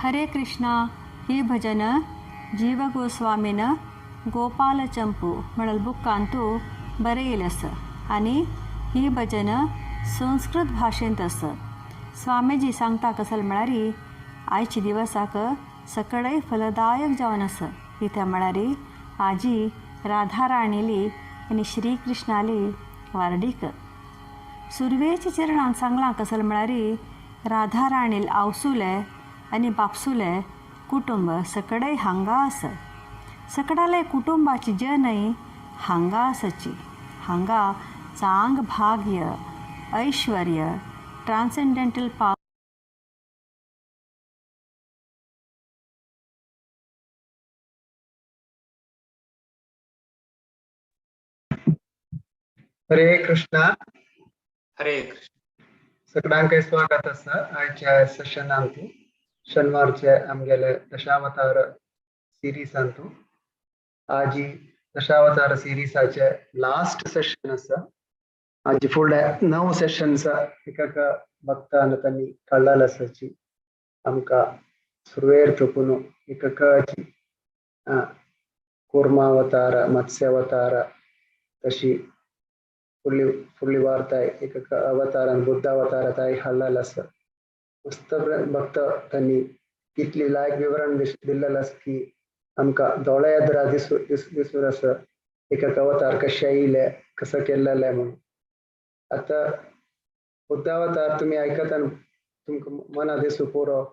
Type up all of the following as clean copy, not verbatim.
हरे कृष्णा ही भजन जीव गोस्वामीन गोपाल चंपू म्हणल बुकांतू बरयलस आणि ही भजन संस्कृत भाषेंत असत। स्वामीजी सांगता कसल म्हळ्यारी आयच्या दिवसाक सकळय फलदायक जावन आस कित्या म्हळ्यारी आजी राधा राणीली आनी श्री कृष्णाली वारडीक सुरवेच्या चरणान सांगलां कसल म्हळ्यारी राधा राणील आवसुले आनी बापसुले कुटुंब सकळय हांगा आस। सकडाले कुटुंबाची जनय हांगा आसची। हांगा चांग भाग्य ऐश्वर्य transcendental power. हरे कृष्णा. हरे कृष्ण. सगळ्यांक स्वागत आसा आयच्या सेशनांतू. शनिवारचे आमगेले दशावतार सिरीसांतू. आज दशावतार सिरीसाचे लास्ट सेशन आसा. आज फुडे 9 सेशन्स एकाक भक्तान त्यांनी कळ्ळल आसाची आमकां सुरवेर चोपून एकाची कुर्मावतार, मत्स्यावतार तशी फुडली वार्ताय एक अवतारान बुद्धावताराताय हाडलेलो आसा. मस्त भक्त त्यांनी कितली लायक विवरण दिल्लेलं आसा की आमकां दोळे येद्रा दिसून आसा एक अवतार कशे येयले, कसं केल्लेले म्हणून. आता बुद्धावतार तुम्ही आयकत तुमकां मना दिसू पुरो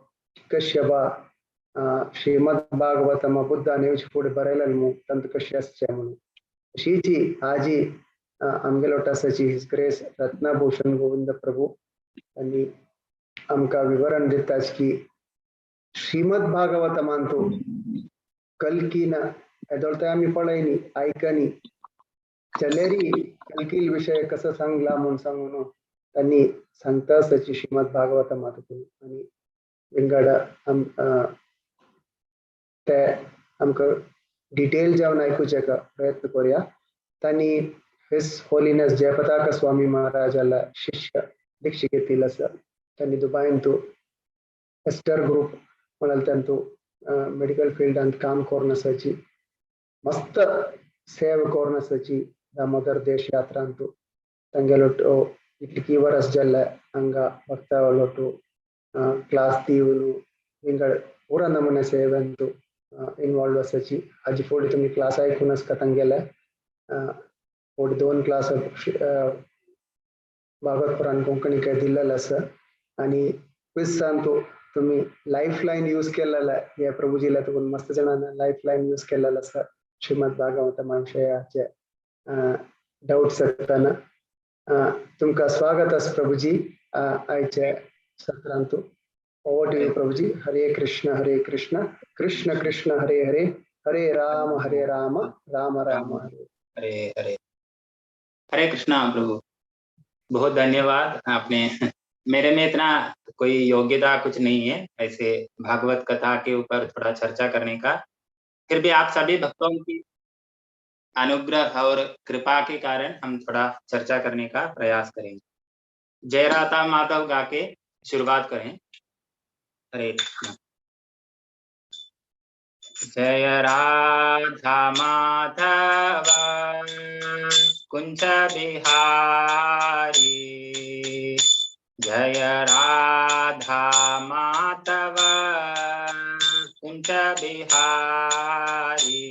कशे बा श्रीमद भागवतम बुद्धान येवचे फुडें बरयलेलें म्हणून तंत कशें आसचें म्हणून. अशीची आजी आमगेलो आसाची हिज ग्रेस रत्नभूषण गोविंद प्रभू त्यांनी आमकां विवरण दिताच की श्रीमद भागवतमांतू कल्कीन येदोळते आमी पळयनी आयकनी चलेरी कल्कील विषय कसं सांगला म्हणून सांगून त्यांनी सांगता आसाची श्रीमद भागवतमांतून. आणि विंगड ते आमकां डिटेल जावन आयकुचेका प्रयत्न करूया. त्यांनी हिज होलिनेस जयपताका स्वामी महाराजाला शिष्य दीक्षित घेतलेलं आसा. त्यांनी दुबईंतू एस्टर ग्रुप म्हणाल त्यांतू मेडिकल फील्डांत काम करून आसाची. मस्त सेवा करून आसाची दामोदर देश यात्रांतू. तांगेलो इतकी वर्स जाल्ले हांगा भक्ता लोटू क्लास दिवन विंगड पुरा नमुने सेवेंतू इन्वॉल्व आसाची. हाजी फुडें तुमी क्लास आयकून आसता तांगेले फुडें 2 क्लास भागवत पुराण कोंकणी काय दिल्लेले आसा. आणि क्विझांतू तुम्ही लाईफ लाईन यूज केलेला हे प्रभुजीला तुमून मस्त जणांना लाईफ लाईन यूज केलेला आसा श्रीमद भागवतम विशयाचे डाउट्स आसतना. तुमकां स्वागत आसा प्रभुजी आयचे सत्रांतू. ओवर टू यू प्रभुजी. हरे कृष्ण कृष्ण कृष्ण हरे हरे, हरे राम राम राम हरे हरे हरे. हरे कृष्णा प्रभु. बहुत धन्यवाद. आपने मेरे में इतना कोई योग्यता कुछ नहीं है ऐसे भागवत कथा के ऊपर थोड़ा चर्चा करने का. फिर भी आप सभी भक्तों की अनुग्रह और कृपा के कारण हम थोड़ा चर्चा करने का प्रयास करेंगे. जय राधा माधव गा के शुरुआत करें. हरे कृष्ण. जय राधा माधव कुंज बिहारी, जय राधा माधव कुंज बिहारी,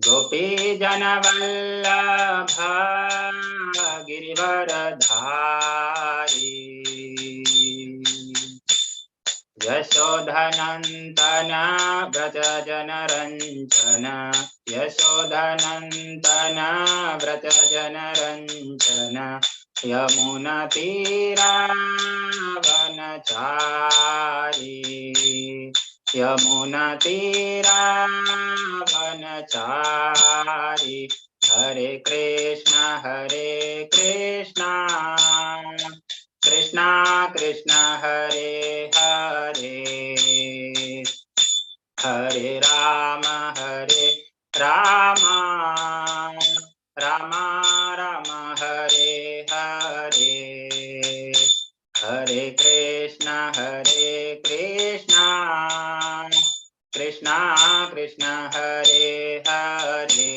गोपी जन वल्लभ गिरिवर धारी, यशोधनंदन व्रज जन रंजन, यशोधनंदन व्रज जन रंजन, यमुना तीरा वनचारी, यमुना तीरा वनचारी. हरे कृष्णा कृष्णा कृष्णा हरे हरे, हरे राम राम राम हरे हरे, हरे कृष्णा कृष्णा कृष्णा हरे हरे,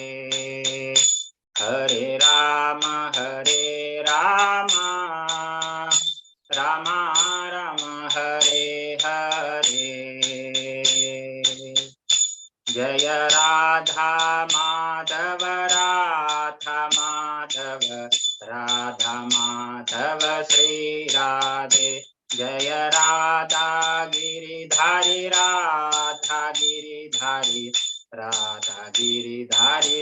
हरे राम राम राम हरे हरे. जय राधा माधव राधा माधव श्री राधे, जय राधा गिरिधारी राधा गिरिधारी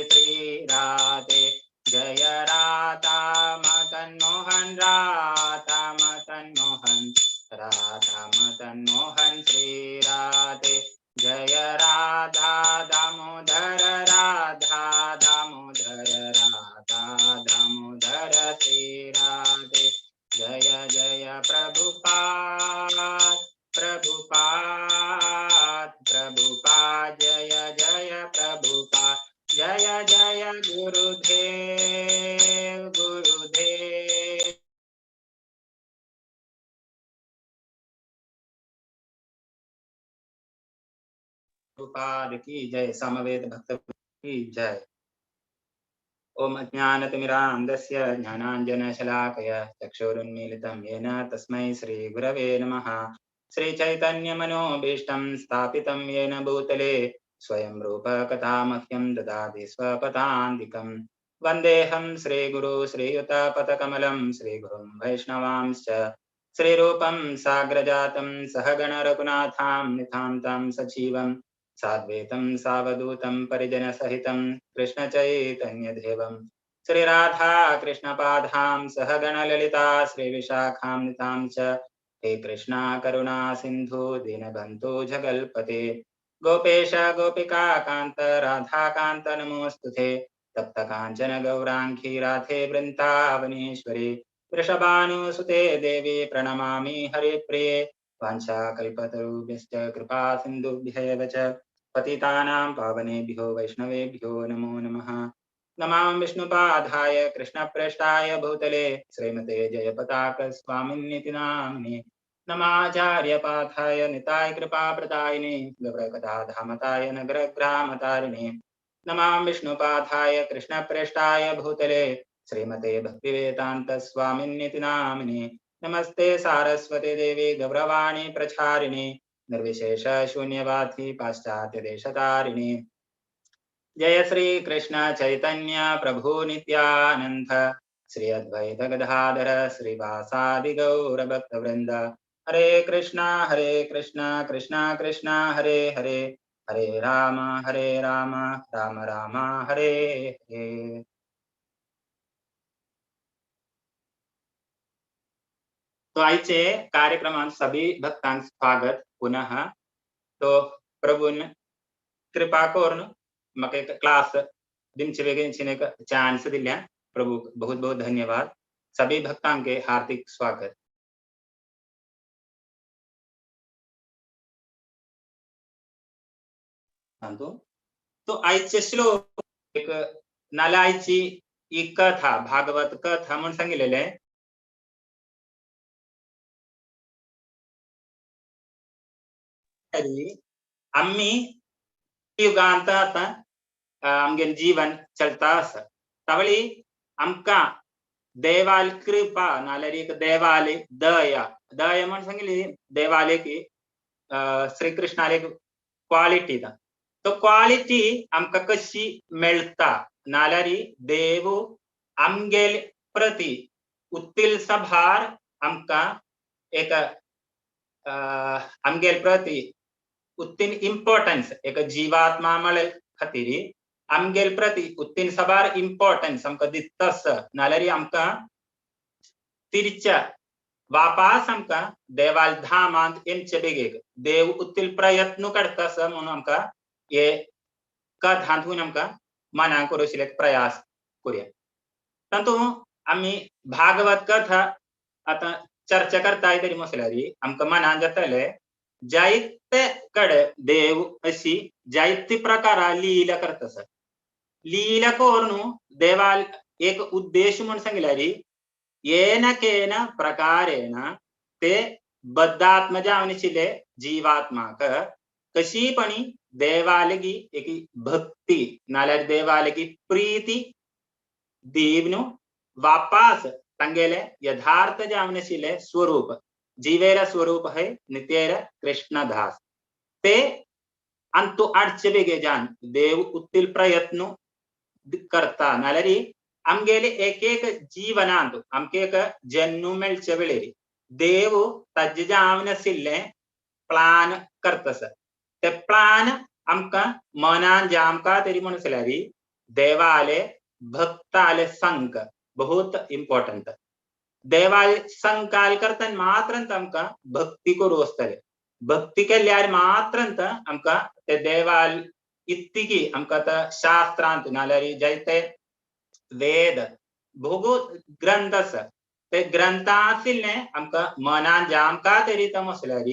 श्री राधे, जय राधा मदन मोहन तन्मोहन राधा मदन मोहन राधा मदन मोहन श्री राधे जय राधा दामोदर राधा दामोदर राधा दामोदर श्री राधे जय जय प्रभुपाद प्रभुपाद प्रभुपाद जय जय प्रभुपाद जय जय गुरुदेव गुरुदेव प्रभुपाद की जय समवेत भक्त की जय। ओम अज्ञानतिमिरान्धस्य ज्ञानाञ्जनशलाकया चक्षुरुन्मीलितं येन तस्मै श्रीगुरवे नमः। श्रीचैतन्यमनोभीष्टं स्थापितं येन भूतले स्वयं रूप कथामह्यं ददाति स्वपदान्तिकं। वन्देऽहं श्रीगुरु श्रीयुतपदकमलं श्रीगुरुं वैष्णवांश्च श्रीरूपं साग्रजातं सहगण रघुनाथां नितान्तं सजीवं साद्वैतं सावधूतं परिजनसहितं कृष्ण चैतन्य देवं श्री राधा कृष्ण पादां सहगण ललिता श्री विशाखान्वितां च हे कृष्णा करुणा सिंधु दीनबन्धु जगल्पते गोपेश गोपिका कांत राधा कांत नमोस्तुते तप्त कांचन गौरांगी राधे वृंदावनेश्वरी वृषभानुसुते देवी प्रणमामि हरिप्रिये वाञ्छाकल्पतरुभ्यश्च कृपा सिन्धुभ्यैव च पतितानां पावनेभ्यो वैष्णवेभ्यो नमो नमः। नमामि विष्णुपादाय कृष्णप्रेष्ठाय भूतले श्रीमते जयपताक स्वामिन्निति नाम्ने नमाचार्यपाठाय निताय कृपाप्रदायिने गौरकथाधामताय नगरग्रामतारिणे नमामि विष्णुपादाय कृष्णप्रेष्ठाय भूतले श्रीमते भक्तिवेदान्त स्वामिन्निति नाम्ने नमस्ते सारस्वती देवी गौरवाणी प्रचारिणे निर्विशेष शून्यवादी पाश्चात्य देशतारिणे जय श्री कृष्ण चैतन्य प्रभु नित्यानंद श्री अद्वैत गदाधर श्रीवासादि गौर भक्त वृंद हरे कृष्णा कृष्णा कृष्णा हरे हरे हरे राम राम राम हरे हरे। तो आजचे कार्यक्रमात सभी भक्तांचं स्वागत पुनः। तो प्रभून कृपा करून मग एक क्लास दिनचे वेगळीचे एक चान्स दिल्या प्रभु बहुत बहुत धन्यवाद। सभी भक्तां के हार्दिक स्वागत। तो आजचे श्लोक एक नालायची ही कथा भागवत कथा म्हणून सांगितलेले आहे। आम्ही युगांतात आमगे जीवन चलता अस तवळी आमका देवाल कृपा नाल्यार एक देवाले दया दया म्हणून सांगितली देवाले की श्रीकृष्णाले क्वालिटी दा तो क्वालिटी आमका कशी मेळता नाल्यार देव आमगेल प्रति उत्तील सभार आमका एक आमगेल प्रति उत्तीन इम्पॉर्टन्स एक जीवात्मा मळे खातीर आमगेल प्रति उत्तीन सभार इम्पॉर्टन्स आमका दितस नाल्यार आमका तिरच्या वापास आमका देवाल धामांत येमचे बेगेक देव उत्तील प्रयत्न करतास म्हणून आमका हे कथांतून आमका मनाक करूशिल्ले प्रयास करूया। तातूं आमी भागवत कथा आता चर्चा करताय तरी म्हटल्यार आमका मनान जातले जायते कडे देव अशी जायती प्रकारा लीला करतास लीला करून देवाल एक उद्देश म्हणून सांगिल्यार येन केन प्रकारेण ते बद्धात्म जावनिशिले जीवात्माक कशीपणी देवालगी एक भक्ती नाल्यार देवालगी प्रीती दीवनु वापास तंगेले यथार्थ जावनिशिले स्वरूप जीवेरा स्वरूप है नितेरा कृष्णदास ते अंतु अडचे बेगे जान देव उत्तील प्रयत्न करता नाल्यार आमगेले एक एक जीवनांत आमके एक जन्म मेळचे वेळेर देव ताजे जावनाशिल्ले प्लान करतास ते प्लान आमका मनान जामका तरी म्हणल्यार देवाले भक्ताले संक बहुत इम्पॉर्टंट देवाल संकाल करताना मात्र आमकां भक्ती करूं वस्तले भक्ती केल्यार मात्र आमकां ते देवाल इतकी आमकां शास्त्रांत नाल्यार जायते वेद भोगू ग्रंथ आसा ते ग्रंथा आशिल्ले आमकां मनान जामकां तरी तमसल्यार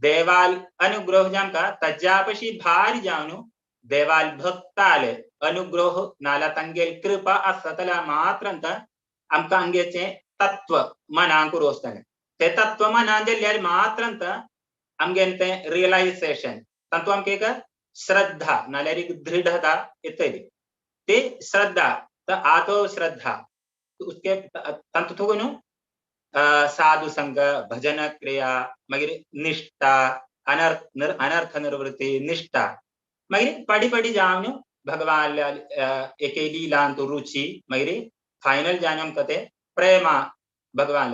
देवाल अनुग्रह जामकां ताज्या पशी भार जावन देवाल भक्ताले अनुग्रह नाल्या तांगेल कृपा आसतल्या मात्र आमकां हांगेचे तत्व मनान करूं वस्तलें ते तत्व मनान जाल्यार मात्र आमगेन ते रियलायझेशन तातूंत आमकां एक श्रद्धा नाल्यार एक दृढता येतली ते श्रद्धा आतो श्रद्धा उसके तातूंत साधु संघ भजन क्रिया मागीर निष्ठा अनर्थ निवृत्ती निष्ठा मागीर पडी पडी जावन भगवान एके लीलांत रुची मागीर फायनल जावन आमकां ते प्रेमा भगवान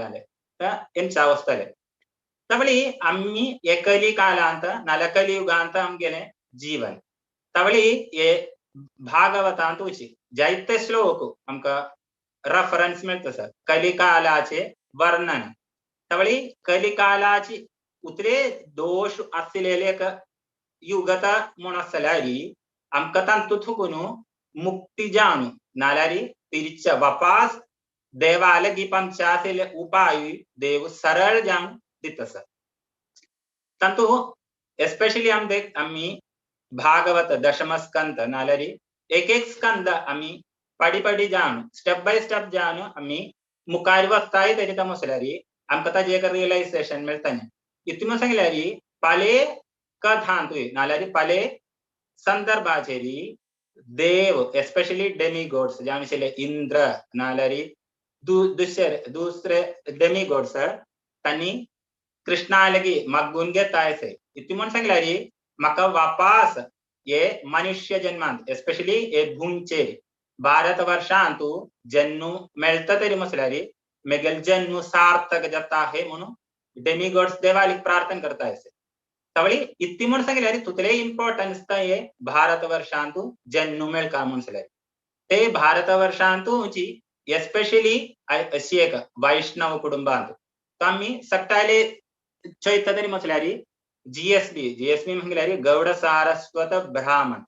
हेंचा वस्तले तवळी आम्ही हे कली कालांत नाल्यार कलियुगांत आमगेले जीवन तवळी हे भागवतांत वची जायते श्लोक आमकां रेफरन्स मेळटा सर कलिकालाचे वर्णन तवळी कलिकालाची उतरे दोष आसलेले युगत म्हूण आसल्यार आमकां तातूंत थुकून मुक्ती जावन नाल्यार तिरच्या वापस देवालगी पंचाशील उपाय देव सरळ जावन दिता सर तातूंत एस्पेशली आमी भागवत दशम स्कंद नाल्यार एक एक स्कंद आमी पडी पडी जावन स्टेप बाय स्टेप जावन आमी मुखार वचताय तरी तमसल्यार आमकां ताजें एक रियलायझेशन मेळटलें इतून सांगल्यार पाले कथांतूय नाल्यार पाले संदर्भाचेर देव एस्पेशली डेमिगॉड्स जे आमचे इंद्र नाल्यार दुसरे डेमिगॉड्स तांणी कृष्णालगी मागून घेताय इतून सांगल्यार म्हाका वापस हे मनुष्य जन्मांत एस्पेशली हे भूमचेर भारत वर्षांत जन्म मेळटा तरी म्हटल्यार मेगेल जन्म सार्थक जाता हे म्हणून डेमिगॉड्स देवालीक प्रार्थना करता तवळी इतली म्हण सांगल्यार तुतले इम्पॉर्टन्स हे भारत वर्षांत जन्म मेळका म्हण सांगल्यार ते भारत वर्षांत एस्पेशली अशी एक वैष्णव कुटुंबांत तो आमी सकटाले चयता तरी म्हटल्यार जीएसबी म्हटल्यार गौड सारस्वत ब्राह्मण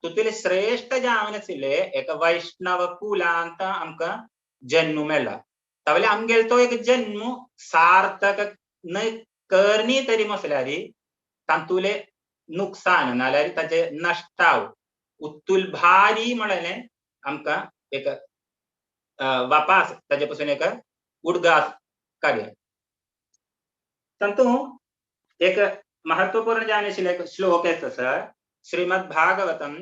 तुतले श्रेष्ठ जावन आशिल्ले एक वैष्णव कुलांत आमकां जन्म मेळ्ळा तवले आमगेलो तो एक जन्म सार्थक न करनी तरी म्हटल्यार तातूंतले नुकसान नाल्यार ताचे नश्टाव उत्तुल भारी म्हणलें आमकां एक वापस ताजे पासून एक उडगास कार्य तातूंत एक महत्वपूर्ण जावन आशिल्ले श्लोक येता सर श्रीमद् भागवतम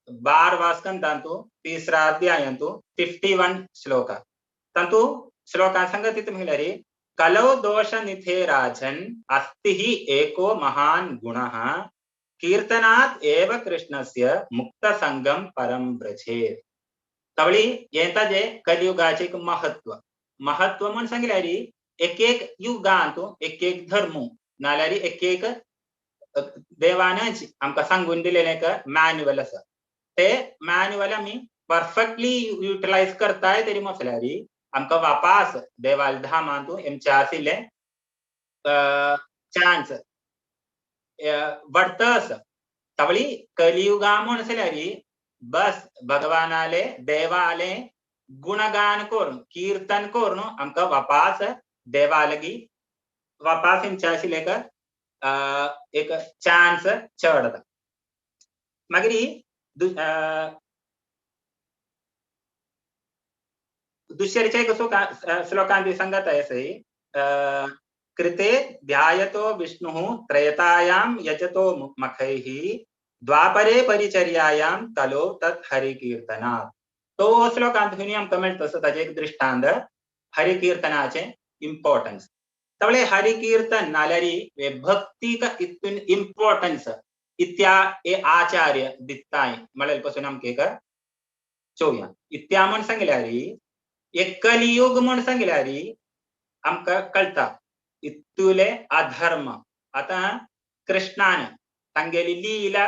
12 स्कंदांत 3रा अध्यायांत 51 श्लोक तंतु श्लोकां संगतीत म्हळ्यार कलौ दोष निथे राजन अस्ति हि एको महान गुणः कीर्तनात् एव कृष्णस्य मुक्त संगम परम ब्रजेत तवळी येता जे कलियुगाचे एक महत्व म्हण सांगल्यार एक एक युगांत एक एक धर्म नाल्यार एक एक देवानाच आमकां सांगून दिलेले एक मॅन्युअल आसा ते मॅन्युअल आमी परफेक्टली युटिलायज करताय तरी म्हटल्यार आमकां वापस देवाल धामांत हेंचे आशिल्ले चान्स वडत आसा तवळी कलियुगा म्हण जाल्यार बस भगवानाले देवाले गुणगान करून कीर्तन करून आमकां वापस देवालगी वापस हेंचे आशिल्ले एक चान्स चड मागीर दुसऱ्याचे श्लोकांत सांगत आहे कृते ध्यायतो विष्णुः त्रयतायां यजतो मखैः द्वापरे परिचर्यायां तलो तत् हरिकीर्तनात् तो श्लोकांत आमकां मेळटा ताचे एक दृष्टांत हरिकीर्तनाचे इम्पॉर्टन्स तवळे हरिकीर्तन नाल्यार भक्तीक इतून इम्पॉर्टन्स इत्या हे आचार्य दिताय म्हळ्यार पासून आमकां एक चोवया इत्या म्हण सांगल्यार एक कलियुग म्हण सांगल्यार आमकां कळटा इतुले अधर्म आता कृष्णान तांगेली लीला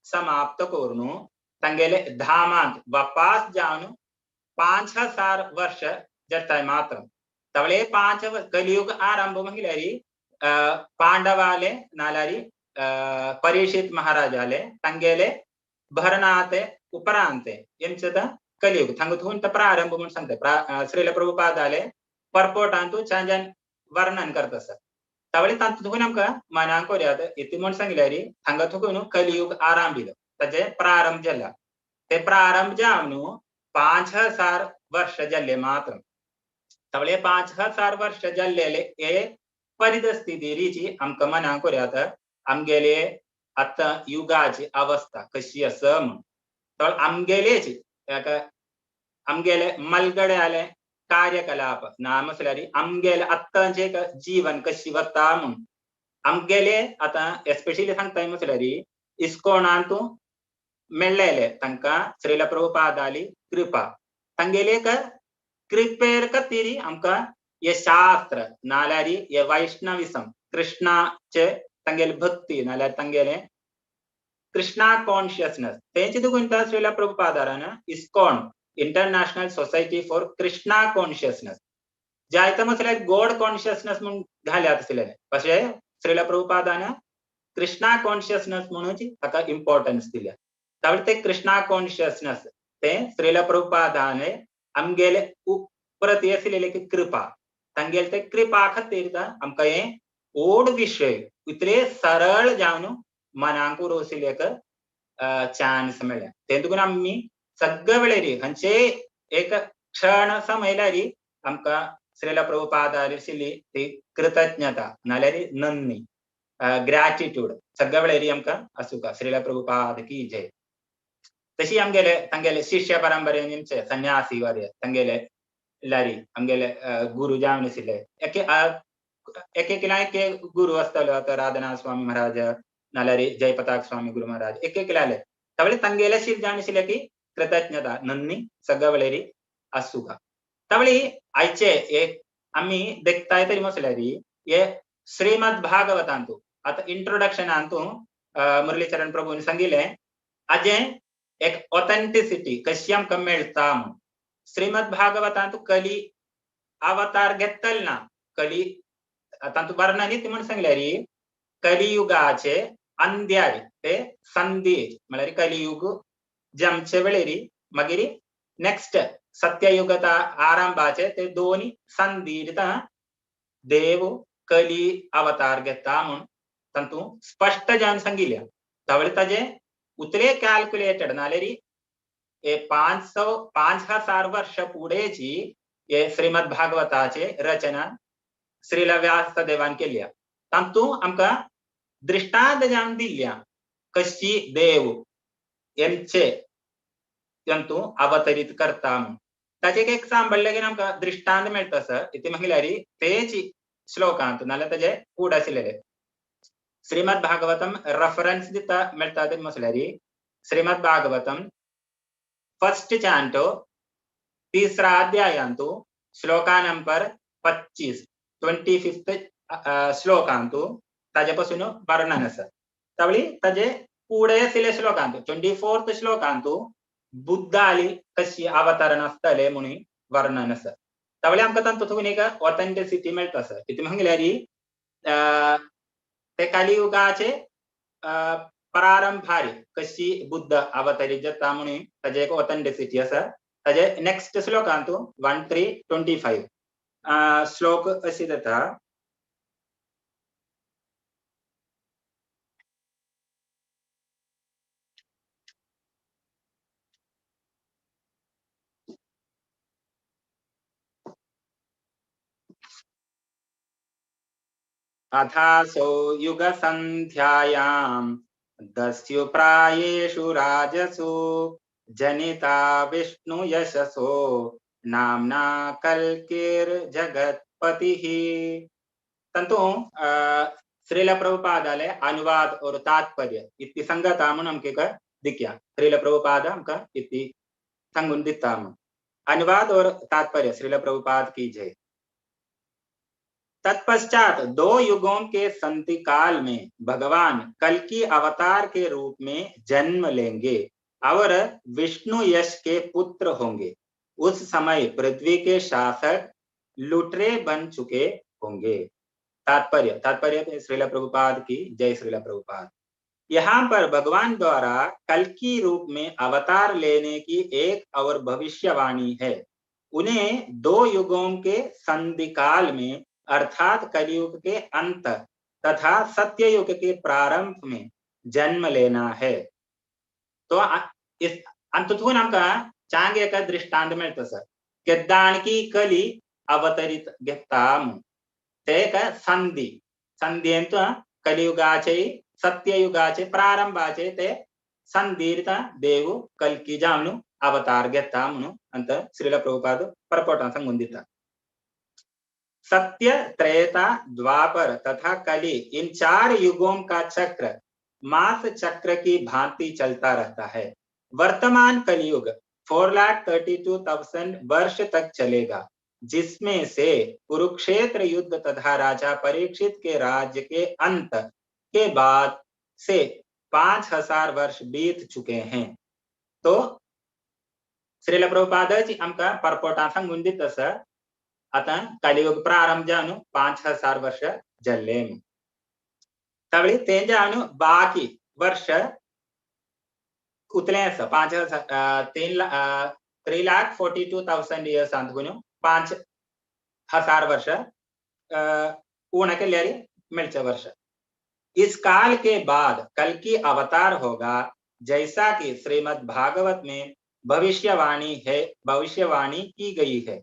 समाप्त करून तांगेले धामांत वापस जावन 5000 वर्ष जाताय मात्र तवले 5 कलियुग आरंभ महिलारी पांडवाले नालारी परीक्षित महाराजाले तंगेले भरनाते उपरांते ಎಂಚದ ಕಲಿಯುಗ ತಂಗುತುಂತ ಪ್ರಾರಂಭ म्हणून सांगते श्रील प्रभुपादाले परपोटांतू चांजन वर्णन करता सर तवले तंतुकून आमका मनांक कोर्यात इति म्हणून सांगल्यारी थांगतुकून कलियुग आरंभिलो तजे प्रारंभ जाला ते प्रारंभ जावनु 5000 वर्ष जल्ले मात्र तवले 5000 वर्ष जल्लेले ए परिस्थिती रीची आमका मनांक कोर्यात आमगेले आता युगाची अवस्था कशी असं म्हण तर आमगेलेची आमगेले मलगड्याले कार्यकलाप नाम असल्यारी आमगेले आत्ताचे जीवन कशी वता म्हण आमगेले आता एस्पेशली सांगता म्हटल्यारी इस्कोनांतू मेळ्ळेले तांकां श्रील प्रभुपादाली कृपा तांगेले कृपेर कतीरी आमकां हे शास्त्र नाल्यारी हे वैष्णविसम कृष्णाचे तंगेले भक्ती नाल्यार तंगेले कृष्णा कॉन्शियसनेस तेंची दुगुंता श्रील प्रभुपादारान ISKCON international society for Krishna consciousness जायत म्हटल्यार गॉड कॉन्शियसनेस म्हणून घाल्यात आसलेले अशे श्रील प्रभुपादान कृष्णा कॉन्शियसनेस म्हणून ताका इम्पॉर्टन्स दिल्या त्यावेळी ते कृष्णा कॉन्शियसनेस ते श्रील प्रभुपादाने आमगेले प्रती आसलेले की कृपा तांगेले ते कृपा खातीर आमकां हे ओड विषय इतले सरळ जावन मनांक रोसिलेक चान्स मेळ्ळा तेतून आमी सगळे वेळेरी हांचे एक क्षण समयल्यारी आमकां श्रील प्रभुपादार आशिल्ली ती कृतज्ञता नाल्यार नन्नी ग्रॅटिट्यूड सगळे वेळेरी आमकां आसूं श्रील प्रभुपाद की जय तशी आमगेले तांगेले शिष्य परंपरेन आमचे संन्यासी वर्य तांगेले लारी आमगेले गुरु जावन आशिल्ले एक गुरु आसतालो आता राधनाथ स्वामी महाराज नाल्यार जयपताक स्वामी गुरु महाराज एक लाले त्यावेळी तांगेले शिर जावन आशिल्ले की कृतज्ञता नन्नी सगळे वेळेरी आसूं त्यावेळी आयचे एक आमी देखताय तरी म्हटल्यार हे श्रीमद भागवतांतू आता इंट्रोडक्शनांतू मुरलीचरण प्रभून सांगिल्ले आजे एक ऑथेंटिसिटी कशी आमकां मेळटा म्हूण श्रीमद भागवतांतू कली अवतार घेतल ना कली तांतू वर्णनीत म्हणून सांगल्यारी कलियुगाचे अंध्यारी ते संधी म्हळ्यार कलियुग जमचे वेळेरी मागीर नेक्स्ट सत्ययुगता आरंभाचे ते दोन्ही संधी देव कली अवतार घेता म्हणून तांतू स्पष्ट जावन सांगिल्ल्या त्यावेळी ताजे उतरे कॅल्क्युलेटेड नाल्यार हे 5000 वर्ष पुढेची हे श्रीमद भागवताचे रचना श्रील व्यासदेवान केल्या तांतू आमकां दृष्टांत जावन दिल्ल्या कशी देव यांचे तांतू अवतरीत करता म्हणून ताचे एक सांबाळले की आमकां दृष्टांत मेळटा सर इथे म्हटल्यार तेची श्लोकांत नाल्यार ताजे कूड आशिल्ले श्रीमद भागवतम रेफरन्स दिता मेळटा ते म्हटल्यार श्रीमद भागवतम फर्स्ट चांटो 3रा अध्यायांतू श्लोका नंबर 25 श्लोकांतू ताजे पासून वर्णन आसा त्यावेळी ताजे पुढे आशिल्ले श्लोकांतू 24th श्लोकांतू बुद्धाली कशी अवतरण आसतले म्हणून वर्णन आसा त्यावेळी आमकां तातूंत एक ऑथेंटिसिटी मेळटा सर इथे म्हटल्यार ते कलियुगाचे प्रारंभारी कशी बुद्ध अवतरीत जाता म्हणून ताजे एक ऑथेंटिसिटी आसा ताजे नेक्स्ट श्लोकांतू 13:25 श्लोक अशी जाता अथासो युग संध्यायां दस्यु प्रायेषु राजसु जनिता विष्णु यशसो नामना कल्किर जगतपतिः तंतु श्रील प्रभुपादाले अनुवाद और तात्पर्य इति संगता म्हणून आमके दिक्या श्रील प्रभुपाद आमकां इति सांगून दिता अनुवाद और तात्पर्य श्रील प्रभुपाद की जय। तत्पश्चात 2 युगों के संधि काल में भगवान कल की अवतार के रूप में जन्म लेंगे और विष्णु यश के पुत्र होंगे। उस समय पृथ्वी के शासक लुटरे बन चुके होंगे। तात्पर्य श्रील प्रभुपाद की जय। श्रील प्रभुपाद यहाँ पर भगवान द्वारा कल्कि रूप में अवतार लेने की एक और भविष्यवाणी है। उन्हें 2 युगों के संधि काल में अर्थात कलियुग के अंत तथा सत्य युग के प्रारंभ में जन्म लेना है। तो इस अंततून आमका चांगे एक दृष्टांत मिळतं सर की दाणकी कली अवतरित घेताम ते एक संधींत कलियुगाचे सत्ययुगाचे प्रारंभाचे ते संधीर्थ देव कल्की जामनु अवतार घेता म्हणून अंत श्रील प्रभुपाद परपोटा सांगून दिता। सत्य त्रेता द्वापर तथा कली इन 4 युगों का चक्र मास चक्र की भांति चलता रहता है। वर्तमान कलियुग 4,32,000 वर्ष तक चलेगा, जिसमें से कुरुक्षेत्र युद्ध तथा राजा परीक्षित के राज्य के अंत के बाद से 5,000 वर्ष बीत चुके हैं। तो श्रील प्रभुपादाची आमका परपोटा सांगून दिता सर आता कलियुग प्रारंभ जानु 5,000 वर्ष जल्ले तवळी ते जानु बाकी वर्ष उतले 3,42,000 इयर्स अंतगुनु 5,000 वर्ष ऊन के लिए मिलचे वर्ष। इस काल के बाद कल की अवतार होगा, जैसा कि श्रीमद् भागवत में भविष्यवाणी की गई है।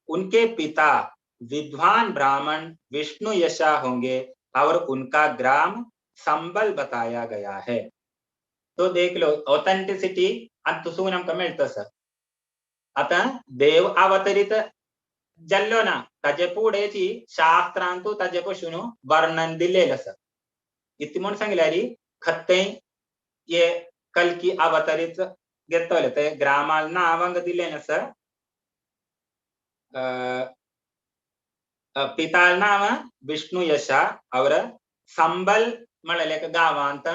उनके पिता विद्वान ब्राह्मण विष्णु यशा होंगे और उनका ग्राम संबल बताया गया है। तो देख लो ऑथेंटिसिटी अंतसून हमका मिळतं सर। आता देव अवतरित जल्लो ना ताजे पुढेची शास्त्रांतू ताजे पशुनु वर्णन दिलेलं सर। इति म्हणून सांगल्यारी खत्ते ये कल्की अवतरित घेतले ते ग्रामाल नावांग दिले ना सर। पिताल नाम विष्णु यशा और संबल म्हणले का गावांत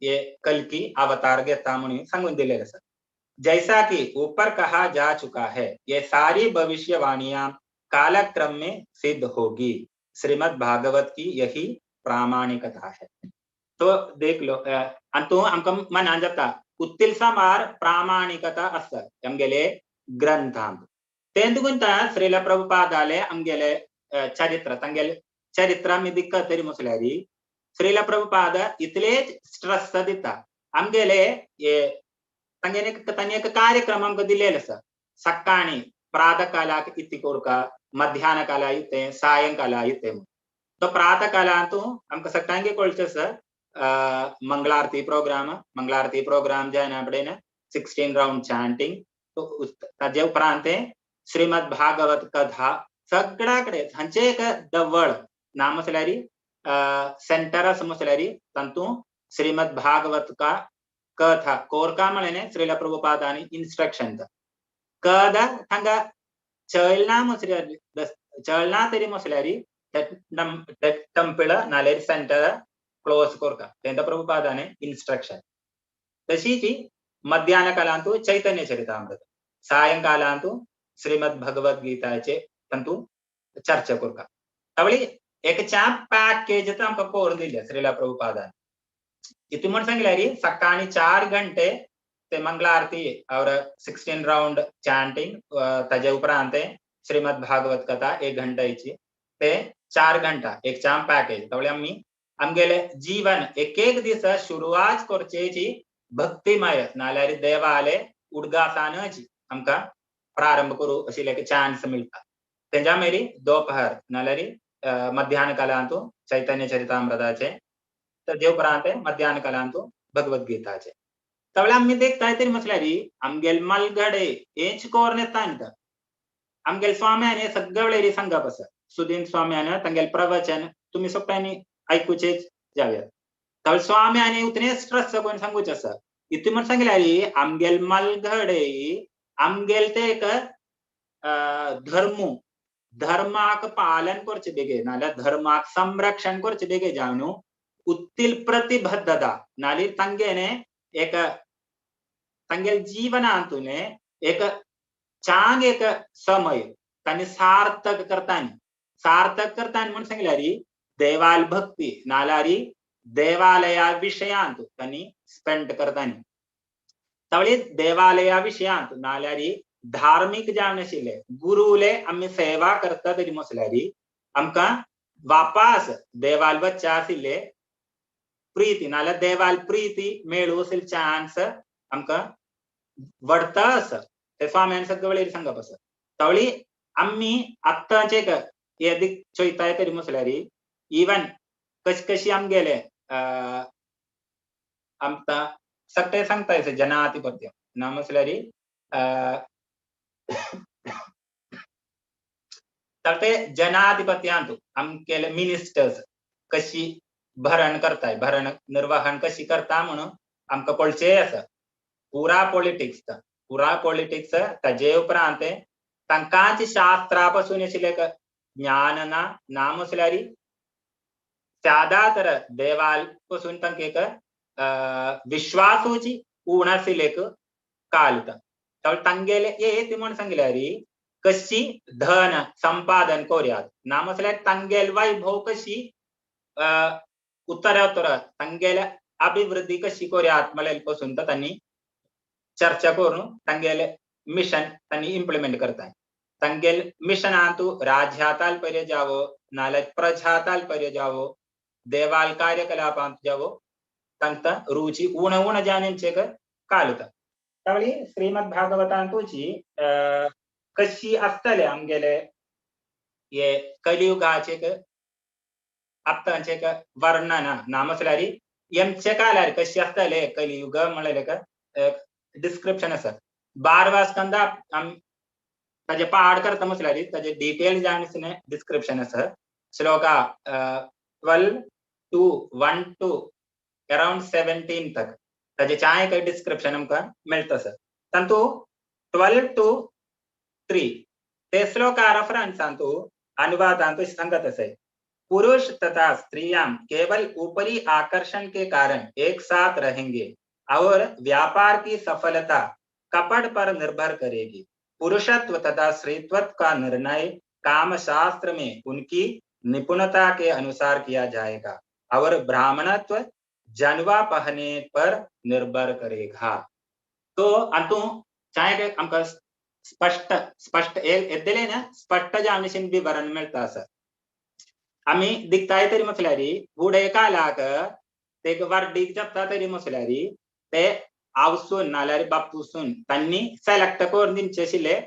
ये कल्की अवतार घेता म्हणून सांगून दिलेलं सर। जैसा कि ऊपर कहा जा चुका है, ये सारी भविष्यवाणियां कालक्रम में सिद्ध होगी। श्रीमद् भागवत की यही प्रामाणिकता है। तो देख लो अंतो हमको मन आ जाता उत्तिल समार प्रामाणिकता असर हमगेले ग्रंथांत तेंदुगुंत श्रील प्रभुपादाले हमगेले चरित्र तंगेले चरित्र में दिक्कत तरी मुसल्यारी श्रील प्रभुपाद इतले स्ट्रेस दिता हमगेले ये तंगेने तनियक कार्यक्रम हमको दिलेले सर। सक्काणी प्रातः काला इति कोरका मध्याह्न काला इते सायंकाला इते। तो प्रातः काला तो हमको सक्कांगे कोलचे सर मंगलारती प्रोग्राम जाए ना पड़े ना 16 राउंड चैंटिंग। तो उस ताजे उपरांत श्रीमद् भागवत कथा सगळ्याकडे हांचे एक दवळ नाम मसल्यारी सेंटर समसल्यारी तंतु श्रीमद् भागवत का कथा कोरका म्हणेने श्रील प्रभुपादानी इंस्ट्रक्शन कदा थंगा चलना मसल्यारी चलना तरी मसल्यारी टंपिळ नालेरी सेंटर क्लोज कोरका तेंदा प्रभुपादाने इंस्ट्रक्शन। तशीची मध्याह्न कालांतु चैतन्य चरितामृत सायंकालांतु श्रीमद् भगवद गीताचे तंतु चर्चा कोरका तवळी एक चाप पैकेज हमको कोर दिले श्रीला प्रभुपादाने। इति म्हणून सांगल्यारी सकाळी 4 घंटे ते मंगलारती और 16 राउंड चैंटिंग ताजे उपरांत श्रीमद् भागवत कथा 1 घंटाची ते 4 घंटा एक चाप पैकेज तवळी आम्ही आमगेले जीवन एक दिवस शुरुआत करचेची भक्तिमय नाल्यारी देवाले उद्गासानची हमका प्रारंभ करू अशी लेके चान्स मिळता। तेंजा मेरी दोपहर नाल्यारी मध्याह्न कालांतु चैतन्य चरितामृताचे तर देवपरांत मध्याह्न कालांतु भगवद गीताचे तवळे आम्ही देखता तरी म्हटल्यारी आमगेल मलगडे एच कोरने तांत आमगेल स्वाम्याने सगळेरी संगपस सुदीन स्वाम्याने तंगेल प्रवचन तुम्ही सोप्यानी ऐकूचे जाव्यात तवळ स्वाम्याने उतने स्ट्रेस कोण सांगूच असं इतुन म्हण सांगल्यारी आमगेल मलगडे आमगेल ते एक धर्माक पालन करचे बेगे नाल्या धर्माक संरक्षण करचे बेगे जावनु उत्तिल प्रतिबद्धता नाली तंगेने एक तंगेल जीवनांतुने एक चांग एक समय त्यांनी सार्थक करताना म्हणून सांगल्यारी देवाल भक्ती नालारी देवालया विषयांत त्यांनी स्पेंड करताना तवळी देवालया विषयांत नाल्यारी धार्मिक जावन आशिल्ले गुरुले आम्ही सेवा करता तरी मसल्यारी आमकां वापास देवाल बच्चा आशिल्ले प्रीती नाल्यार देवाल प्रीती मेळू असेल चान्स आमकां वडता आसा ते स्वाम्यान सगळे वेळेर सांगप आसा तवळी आम्ही आत्ताचे हे चोयताय तरी मसल्यारी इवन कशी आमगेले आमकां सगळे सांगताय जनाधिपत्य ना मसल्यारी तर ते जनाधिपत्यांत आमगेले मिनिस्टर्स कशी भरण करताय भरण निर्वहन कशी करता म्हणून आमकां कळचें आसा पुरा पॉलिटिक्स ताजे उपरांत तांकांच शास्त्रा पासून आशिल्ले ज्ञान ना मसल्यारी सादा तर देवाल पासून तांकां एक विश्वासूची उण आशिल्ले कालता तर तांगेले ये म्हण सांगल्यारी कशी धन संपादन कोरयात ना मसल्यार तांगेल वैभव कशी उत्तरोत्तर तांगेले अभिवृद्धी कशी कोरयात म्हळ्यार पासून तांणी चर्चा करून तांगेले मिशन तांणी इम्प्लिमेंट करताय तांगेल मिशनांतू राज्या तात्पर्य जावो नाल्यार प्रजा तात्पर्य जावो देवाल कार्यकलापांत जावो तांकां रुची उण जाणींचे कालता तवळी श्रीमद भागवतांतूची कशी आसतले आमगेले हे कलियुगाचे आत्तांचे वर्णन ना मसल्यारी एमचे कालार कशी आसतले कलियुग म्हळ्यार डिस्क्रिप्शन आसा 12 स्कंदा ताजे पाठ करता मसल्यारी ताजे डिटेल जाणीसने डिस्क्रिप्शन आसा श्लोका 12 to 1 to around 17 तक ताजे चाय काही डिस्क्रिप्शन आमकां मेळटा सर तांतू 12 to 3 ते श्लोका रेफरन्सांतू अनुवादांतू सांगत आसा पुरुष तथा स्त्रियां केवल ऊपरी आकर्षण के कारण एक साथ रहेंगे और व्यापार की सफलता कपट पर निर्भर करेगी पुरुषत्व तथा स्त्रीत्व का निर्णय काम शास्त्र में उनकी निपुणता के अनुसार किया जाएगा और ब्राह्मणत्व जनवा पहने पर निर्भर करेगा तो अंतु चाहे हमका स्पष्ट एद्दले ना स्पष्ट जावनीशिन विवरण मिळता सर आम्ही दिखताय तरी मसल्यारी फुडे कालाक ते वर्डीक जपता तरी मसल्यारी ते आवसून नाल्यार बापूसून तांणी सेलेक्ट करून दिवचे आशिल्ले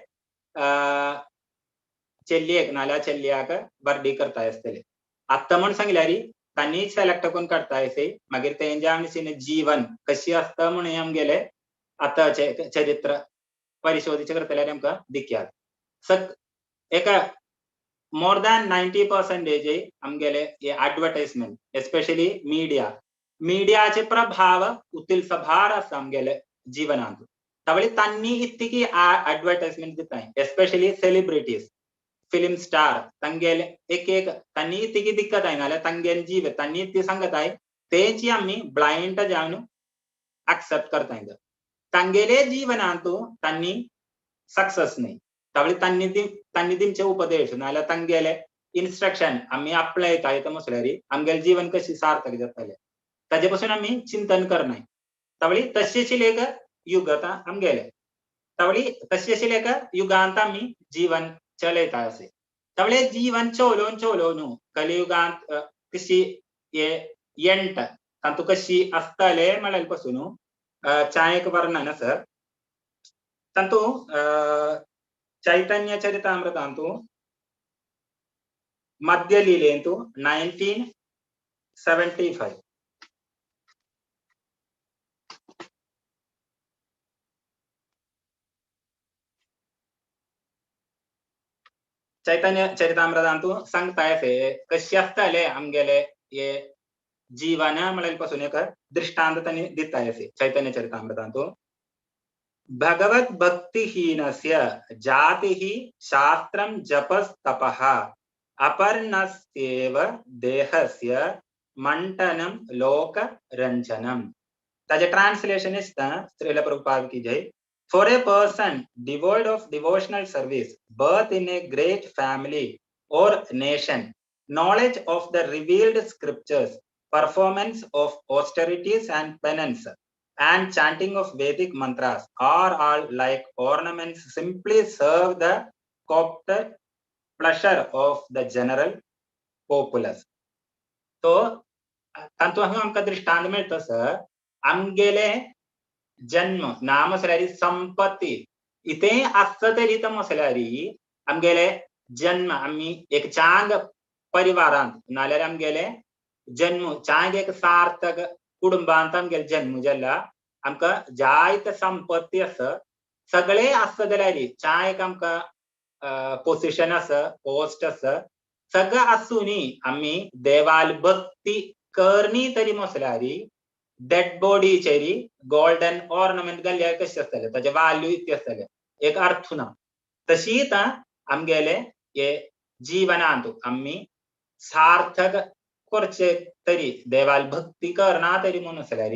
चेल्लेक नाल्यार चेल्ल्याक वर्डी करताय आसतले आत्ता म्हण सांगल्यारी तांणी सेलेक्ट करून काडताय असे मागीर तेंचे आमचे जीवन कशी आसता म्हणून आमगेले आतांचे चरित्र परिशोधीचे करतल्यार आमकां दिख्यात एक more than 90% आमगेले हे एडवर्टाइजमेंट एस्पेशली मीडियाचे प्रभाव उतील सभार आसा आमगेले जीवनांत तवळी तांणी इतकी एडवर्टाइजमेंट दिताय एस्पेशली सेलिब्रिटीज फिल्म स्टार तांगेले एक तांणी इतकी दिक्कत आहे नाल्यार तांगेले जीव तांणी ती सांगताय तेची आम्ही ब्लाइंड जावन एक्सेप्ट करताय तांगेले जीवनांतू तांणी सक्सेस नाही तवळी तांणी दिवचे उपदेश नाल्यार तांगेले इन्स्ट्रक्शन आम्ही अप्लाय करता मसल्यारी आमगेले जीवन कशी सार्थक जातले ताजे पासून आम्ही चिंतन करनाय तवळी तशी एक युग आतां आमगेले तवळी तशी एक युगांत आम्ही जीवन चलयता असे तवळे जीवन चोलोवन कलियुगांत कशी एंट तांतू कशी आसतले म्हळ्यार पासून चायक वर्णन आसा तांतू चैतन्य चरितामृतांतू मध्य लीलेंतू 1975 चैतन्य चरितामृतांतू सांगताय कशी आसतले आमगेले हे जीवन म्हळ्यार पासून एक दृष्टांत तांणी दिताय चैतन्य चरितामृतांतू भगवत भक्तिहीनस्य जातिः शास्त्रं जपस् तपः अपर्णस्येव देहस्य मंटनम लोक रंजनम ताजे ट्रांसलेशन इस्ता श्रील प्रभुपाद की जय For a person devoid of devotional service, birth in a great family or nation, knowledge of the revealed scriptures, performance of austerities and penance, and chanting of Vedic mantras are all like ornaments, simply serve the corporate pleasure of the general populace. तो तंतु आमकां दृष्टांत मेळटा sir आमगेले जन्म नामसल्यारी संपत्ती इथे आसता तरी तो मसल्यारी आमगेले जन्म आमी एक चांग परिवारांत नाल्यार आमगेले जन्म चांग एक सार्थक कुटुंबांत आमगेले जन्म जाल्ला आमकां जायते संपत्ती आसा सगळे आसता जाल्यार चांग आमकां पोजिशन आसा पोस्ट आसा सगळं आसूनी आमी देवाल भक्ती करनी तरी मसल्यारी डेड बॉडी चेरी गोल्डन ऑर्नामेंट घाल्ल्यार कशें आसतलें ताजे वॅल्यू इतके आसतले एक अर्थ ना तशीच आमगेले हे जीवनांत आमी सार्थक करचे तरी देवाल भक्ती करना तरी म्हणून आसल्यार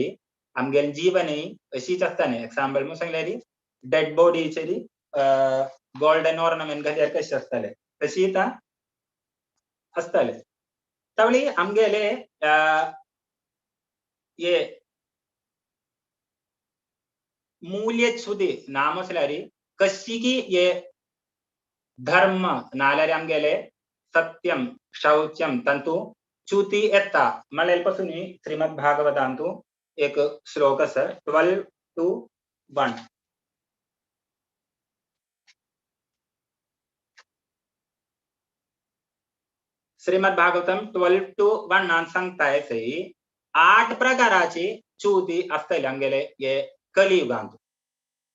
आमगेले जीवनय अशीच आसताली एक्झाम्पल म्हणून सांगल्यार डेड बॉडी चेरी गोल्डन ऑर्नामेंट घाल्यार कशें आसतलें तशीच आसतलें तवळी आमगेले ये मूल्य सुधी नामसल्यारी कशी की ये धर्म नाल्यार आमगेले सत्यम शौचम तंतु च्युती येता म्हळ्यार पासून श्रीमद भागवतांतू एक श्लोक आसा 12:1 श्रीमद भागवतम 12:1 नान सांगताय थंय 8 प्रकाराची च्युती आसतली आमगेले हे कलियुगांत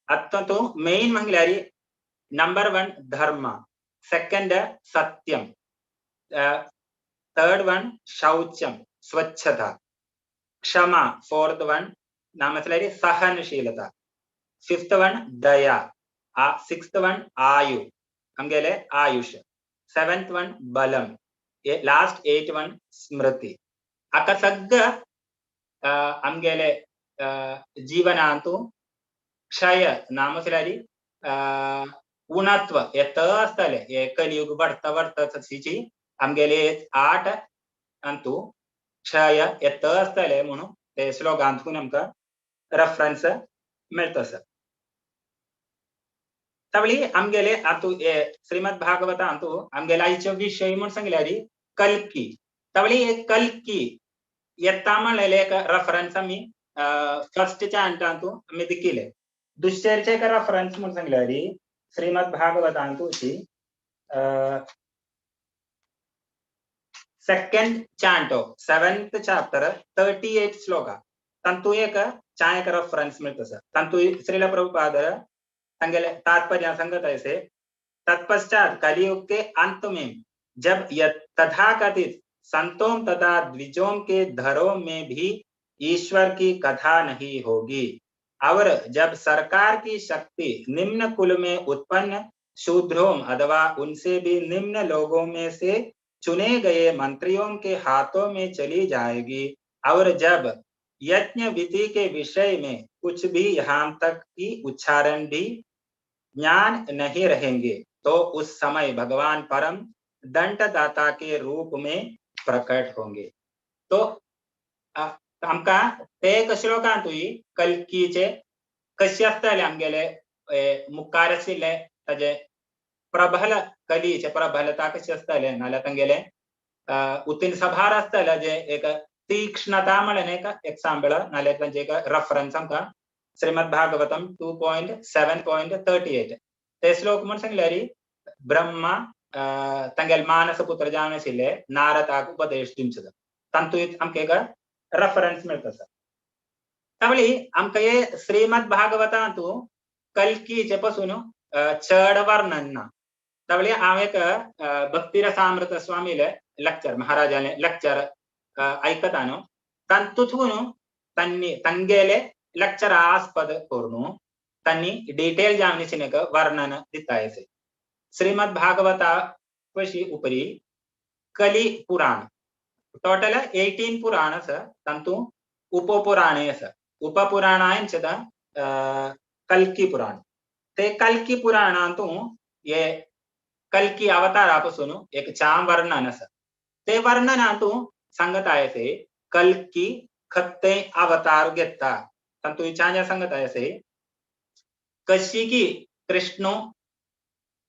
आता तो मेन म्हळ्यार नंबर 1 धर्म सेकंड सत्यम थर्ड वन शौचम स्वच्छता क्षमा फोर्थ वन नामसल्यारी सहनशीलता फिफ्थ वन दया सिक्स्थ वन आयु आमगेले आयुष सेवेंथ वन बलम लास्ट 8 वन स्मृती हाका सगळं आमगेले जीवनांतू क्षय नामसल्यारी उणत्व येत आसतले हे कलियुग बढ़ता बढ़ता तशीची आमगेले 8 अंतू क्षय येत आसतले म्हणून ते श्लोकांतून आमकां रेफरन्स मेळटा सर तवळी आमगेले आतू हे श्रीमद भागवतांतू आमगेले आयचे विषय म्हणून सांगल्यार कल्की तवळी हे कल्की येता म्हणलेले एक रेफरन्स आमी फर्स्ट चांटांतू आमी दिकिले दुसऱ्याचे एक रेफरन्स म्हणून सांगल्यार श्रीमद भागवतांतूची सेकंड चांटो 7th चैप्टर 38 श्लोका तंतु एक चाय एक रेफरन्स मिळतो सर तंतु श्रील प्रभुपाद संगले तात्पर्य संगत ऐसे तत्पश्चात कलियुग के अंत में जब तथाकथित संतों तथा द्विजों के धरों में भी ईश्वर की कथा नहीं होगी और जब सरकार की शक्ति निम्न कुल में उत्पन्न शूद्रों अथवा उनसे भी निम्न लोगों में से चुने गए मंत्रियों के हाथों में चली जाएगी और जब यज्ञ विधि के विषय में कुछ भी यहाँ तक कि उच्चारण भी ज्ञान नहीं रहेंगे तो उस समय भगवान परम दंडदाता के रूप में प्रकट होंगे तो आमका ते श्लोकांतूय कल्कीचे कशे आसतले आमगेले मुखार आशिल्ले ताजे प्रबल कलीचे प्रबलता कशी आसतले नाल्यार तांगेले उतीन सभार आसतले जे एक तीक्ष्णता म्हणून एक एक्झाम्पल नाल्यार तांचे एक रेफरन्स आमकां श्रीमद भागवतम 2.7.38 ते श्लोक म्हणून सांगल्यार ब्रह्मा तांगेले मानस पुत्र जावन आशिल्ले नारदाक उपदेश दिवचो तांतूय आमकां एक रेफरन्स मेळटा सर त्यामुळे आमकां हे श्रीमद भागवतांतू कल्कीचे पासून चड वर्णन ना त्यामुळे हांव एक भक्ती रसामृत स्वामीले लेक्चर महाराजाले लेक्चर आयकता न्हू तांतून तांणी तांगेले लेक्चर आस्पद करून तांणी डिटेल जावन एक वर्णन दिताय श्रीमद भागवता पशी उपरी कली पुराण टोटल 18 पुराण आसा तांतू उपपुराणे आसा उपपुराणांचें कल्की पुराण ते कल्की पुराणांतून ये कल्की अवतारापासून एक चाम वर्णन असा ते वर्णनातून सांगत आहे ते कल्की खत्ते अवतार घेता तंतु विचार सांगत आहे ते कशी की कृष्ण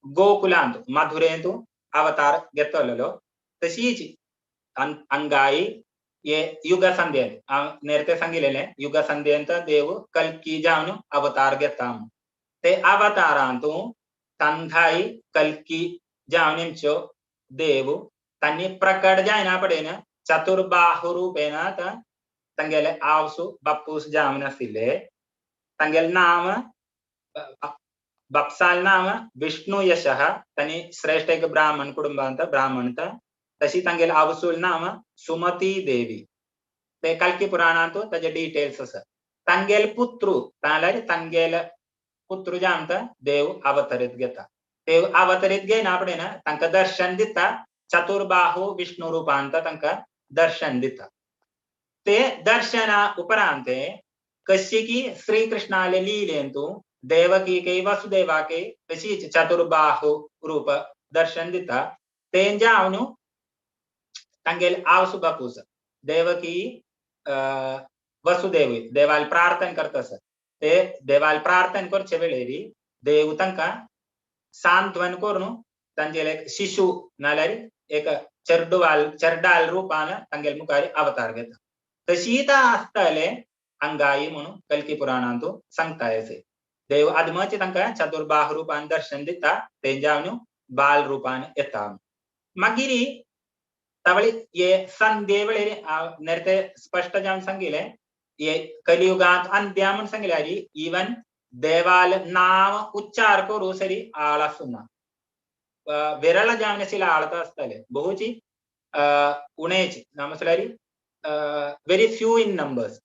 गोकुलांत मधुरेंतू अवतार घेतलेलो तशीच अंगाई ये युग संध्येंत नेरते सांगितलेले युग संध्येंत देव कल्की जाऊन अवतार घेता ते अवतारांतून तंधाई कल्की जावनींचो देव तन्नी प्रकट जायना पडेन चतुर्बाहु रूपेण तंगेले आवसु बप्पूस जावन आसले तंगेल नाम बप्साल नाम विष्णु यशः तनी श्रेष्ठ एक ब्राह्मण कुटुंबांत ब्राह्मणत तशी तंगेल आवसूल नाम सुमती देवी ते कल्की पुराणांत ताजे डिटेल्स आसा तंगेल पुत्रु ताल्यार तंगेल पुत्र जामता देव अवतरित घेता देव अवतरित घेना पडेन तांका दर्शन दिता चतुर्बाहु विष्णु रूपांत तांका दर्शन दिता ते दर्शना उपरांत कशी की श्री कृष्णाले लीलेंतू देवकी के वसुदेवा के तशीच चतुर्बाहु रूप दर्शन दिता ते जावन तंगेल आवसु बापूस देवकी वसुदेवी देवाल प्रार्थना करतास ते देवाल प्रार्थना करचे वेळेरी देव तांका सांत्वन करून तांचेले शिशु नाल्यार एक चरडाल रूपान तांगेल मुखारी अवतार घेता तशीच आसताले अंगाई म्हणून कल्की पुराणांतू सांगता येसे देव आदमाचे तांका चतुर्बाहु रूपान दर्शन दिता ते जावन बाल रूपान येता मागिरी तवळी ये संध्ये वेळेरी नेरते स्पष्ट जावन सांगिले ये कलियुगात अंत्य म्हणून सांगिल्यारी इवन देवाल नाम उच्चार करू सरी आळासुना विरळ जावनेसिला आळता असतले बहुची उणेची नामसलारी very few in numbers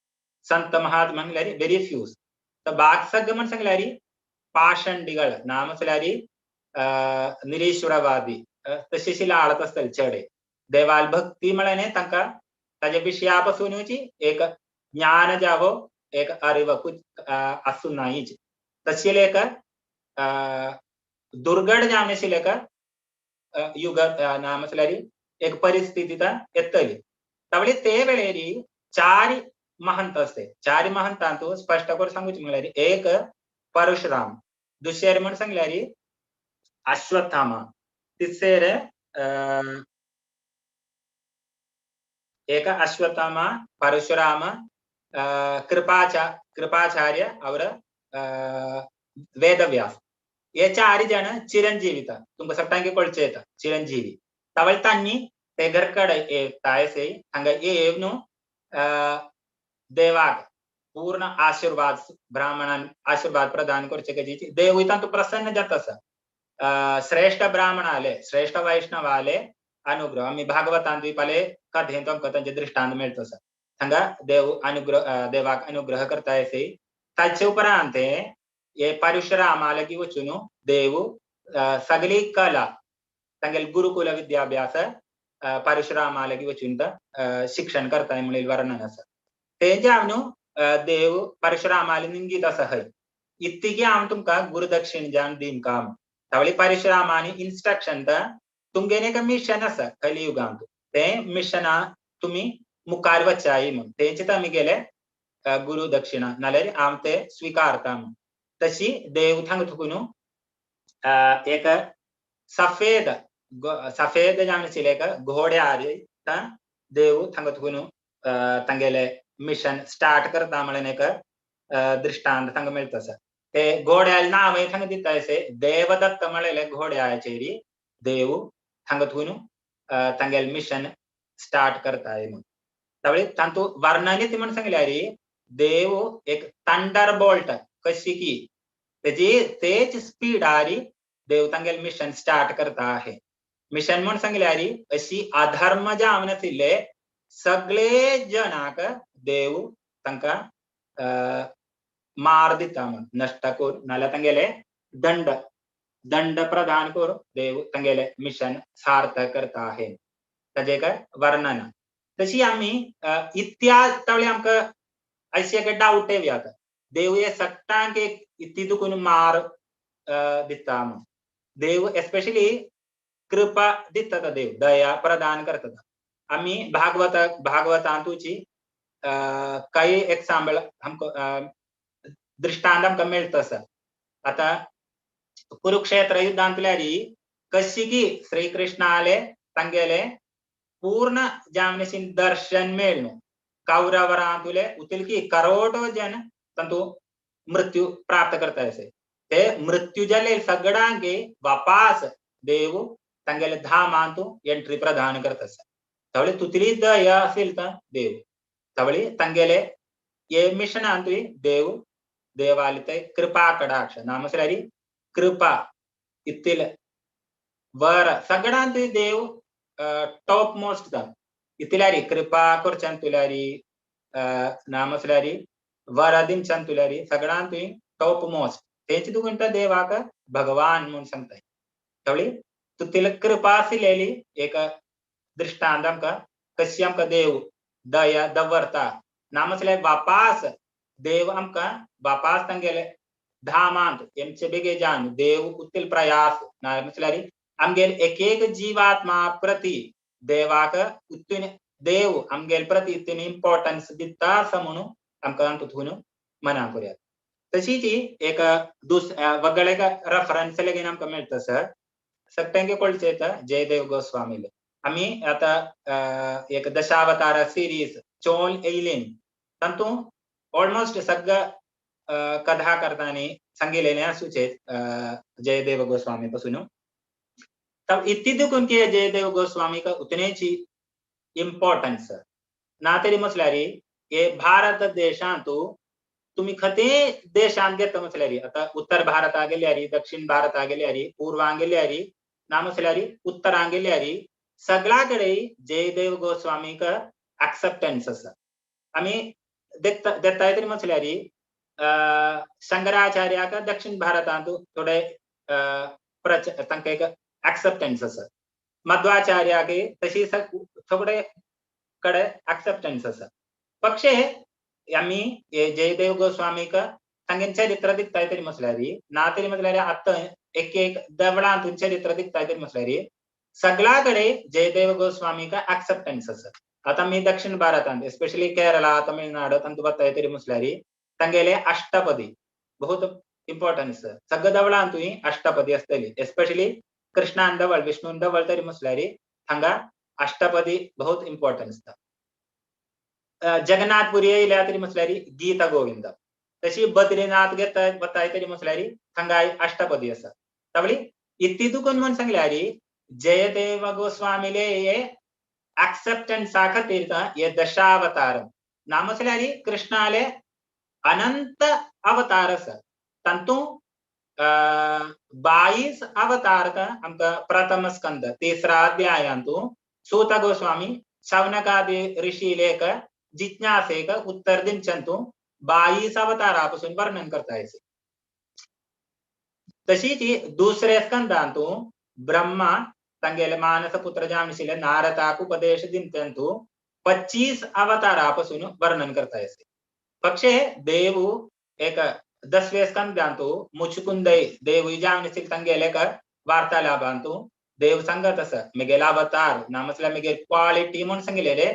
Sant Mahatma सांगिल्यारी very fuse तर बाग सगळ म्हणून सांगिल्यारी पाषंडिगळ नामसलारी निरीश्वरवादी तशीशिला आळत असतले चढे देवाल भक्ती म्हळने तांका ताजे विषयापासून एक ज्ञान जावो एक अरिवकू आसून नाहीच तशी लेक दुर्गड जावनेशी लेक युग नामसलारी एक परिस्थिती येतली तवळी ते वेळेरी चार महंत असते चार महंतांतू स्पष्ट करून सांगूच म्हळ्यारी एक परशुराम दुसरे म्हणून सांगल्यारी अश्वत्थामा तिसरे एक अश्वत्थामा परशुराम कृपाचार्य और वेदव्यास ये चार जन चिरंजीवित तुमका सट्टांगे कोळचेता चिरंजीवी तवळ तांनी ते घरकडे तायसे हंग येवनु देवाक पूर्ण आशीर्वाद ब्राह्मणान आशीर्वाद प्रदान करचे गजीची देव इतांतु प्रसन्न जातसा श्रेष्ठ ब्राह्मण आले श्रेष्ठ वैष्णव आले अनुग्रह आम्ही भागवतांद्वीपाले कथेंत त्यांचे दृष्टांत मिळतसा हांगा देव अनुग्रह देवाक अनुग्रह करता येसे ताचे उपरांत ये परशुरामाले की वचून देव सगली कला तांगेल गुरुकुल विद्याभ्यास परशुरामाले की वचून शिक्षण करता म्हणून वर्णन आसा ते जावनु देव परशुरामाले निंगीत आसा हय इतकी आम तुमका गुरुदक्षिण जान दिन काम तवळी परशुरामानी इन्स्ट्रक्शन तुमगेने एक मिशन आसा कलियुगांत ते मिशना तुम्ही मुखार वचाई म्हणून तेंचे आमी गेले गुरु दक्षिणा नाल्यार आम ते स्वीकारता म्हणून तशी देव थांग थुकून एक सफेद जावन एक घोड्यार देव थांग थुकून तांगेले मिशन स्टार्ट करता म्हणून एक दृष्टांत तांकां मेळटा ते घोड्याल नाव थांग दिता देवदत्त म्हळेले घोड्याचेरी देव थांग थुकून तांगेल मिशन स्टार्ट करता म्हणून तवळे तांतू वर्णनित म्हणून सांगल्यारी देव एक थंडर बोल्ट कशी की तेच स्पीड आरी देव तांगेल मिशन स्टार्ट करता आहे मिशन म्हणून सांगल्यारी अशी अधर्म जावन आशिल्ले सगळे जनाक देव तांकां मार दिता म्हणून नष्ट कर नाल्यार तांगेले दंड प्रदान कर देव तांगेले मिशन सार्थक करता आहे ताजे काय वर्णन तशी आम्ही इतिहास तवळे आमकां अशें एक डाऊट येता देव हे सट्टांक एक इतली दुखून मार दिता म्हणून. देव एस्पेशली कृपा दिता देव, दया प्रदान करता. आम्ही भागवतांतुची काही एग्जांपल हमको दृष्टांत आमकां मेळटा सर. आता कुरुक्षेत्र युद्धांतल्यारी कशी की श्री कृष्णाले तांगेले पूर्ण जामनेसिन दर्शन मेळ्ळो. कौरवरांतुले उतिल की करोड़ो जन तंतु मृत्यु प्राप्त करता है. ते मृत्यु जले सगळ्यांगे वापस देव तांगेले धामांतु एंट्री प्रदान करता. तवळे तुतली दया असेल तर देव तवळे तांगेले ये मिशन अंतुई देव देवालिते कृपा कटाक्ष नामसलारी कृपा इत्तिल वर सगळ्यांतुई देव टॉप मोस्ट था इतिलारी कृपा करचंतुलारी नामसलारी वरदिन चंतुलारी सगळ्यांतुई टॉप मोस्ट तेंची दुगंटा देवाक भगवान म्हणून सांगताय. तवळी तुतिल कृपा आसलेली एक दृष्टांत आमकां कशी आमकां देव दया दवरता. नामसले वापास देव आमकां वापास तांगेले धामांत एमचे बेगेजान देव उतिल प्रयास नामसलारी आमगेल एक एक जीवात्मा प्रति देवाक उत्तीन देव आमगेल प्रति इतनी इम्पॉर्टन्स दिता असं म्हणून आमकां तुथून मना करूयात. तशीच एक वगळ एक रेफरन्स लेगीन आमकां मेळटा सर. सप्टेंगे कोळचे जयदेव गोस्वामीले आम्ही आता एक दशावतार सिरीज चोल एलिन तंतु ऑलमोस्ट सगळं कथा करतानी सांगितलेले आसूचे जयदेव गोस्वामी पासून. तब इतनी दुखून की जयदेव गोस्वामी का उतनेची इम्पॉर्टन्स ना तरी म्हटल्यारी हे भारत देशांतू तुम्ही खते देशांत घेता म्हटल्यारी आता उत्तर भारता गेल्यारी दक्षिण भारता गेल्यारी पूर्वांग गेल्यारी ना म्हटल्यारी उत्तरांग गेल्यारी सगळ्याकडे जयदेव गोस्वामी का ऍक्सेप्टन्स असा. आम्ही देता तरी म्हटल्यारी शंकराचार्या का दक्षिण भारतांतू थोडे तांकां एक ऍक्सेप्टन्स असा. मध्वाचार्यागे तशी थोडे कडे ऍक्सेप्टन्स असा. पक्षे आम्ही जयदेव गोस्वामी का तांगे चरित्र दिखताय तरी म्हटल्यारी ना तरी म्हटल्यारी आता एक एक देवळांतून चरित्र दिखताय तरी म्हटल्यारी सगळ्याकडे जयदेव गोस्वामी का ऍक्सेप्टन्स असा. आता मी दक्षिण भारतांत एस्पेशली केरला तमिळनाडू तांतू बताय तरी म्हटल्यारी तांगेले अष्टपदी बहुत इम्पॉर्टन्स सगळ्या देवळांतूय अष्टपदी असतली. एस्पेशली कृष्णान देवळ विष्णून देवळ तरी म्हटल्यारी हांगा अष्टपदी बहुत इम्पॉर्टन्स था. जगन्नाथपुरी येयल्या तरी म्हटल्यारी गीत गोविंद तशी बद्रीनाथ घेता बताय तरी म्हटल्यारी हांगा अष्टपदी असा. तवळी इतली दुखून म्हणून सांगल्यारी जयदेव गोस्वामीले ये ऍक्सेप्टन्स खातीर ये दशावतार ना म्हटल्यारी कृष्णाले अनंत अवतार आसा. तांतू 22 अवतार का आमकां प्रथम स्कंद तिसरा अध्यायांतू सूत गोस्वामी शौनकादि ऋषी लेख जिज्ञासेक उत्तर दिनचंतू 22 अवतारापासून वर्णन करता येते. तशीच दुसरे स्कंदांतू ब्रह्मा तांगेले मानस पुत्र जामशिले नारदाक उपदेश दिनचंतू 25 अवतारापासून वर्णन करता येते. पक्षे देव एक 10वें स्कंदांतू मुचकुंदय देव जामशिल तांगेले का वार्तालापांतू देव सांगत अस मिगेल अवतार नामसला मिगेल क्वालिटी म्हणून सांगितलेले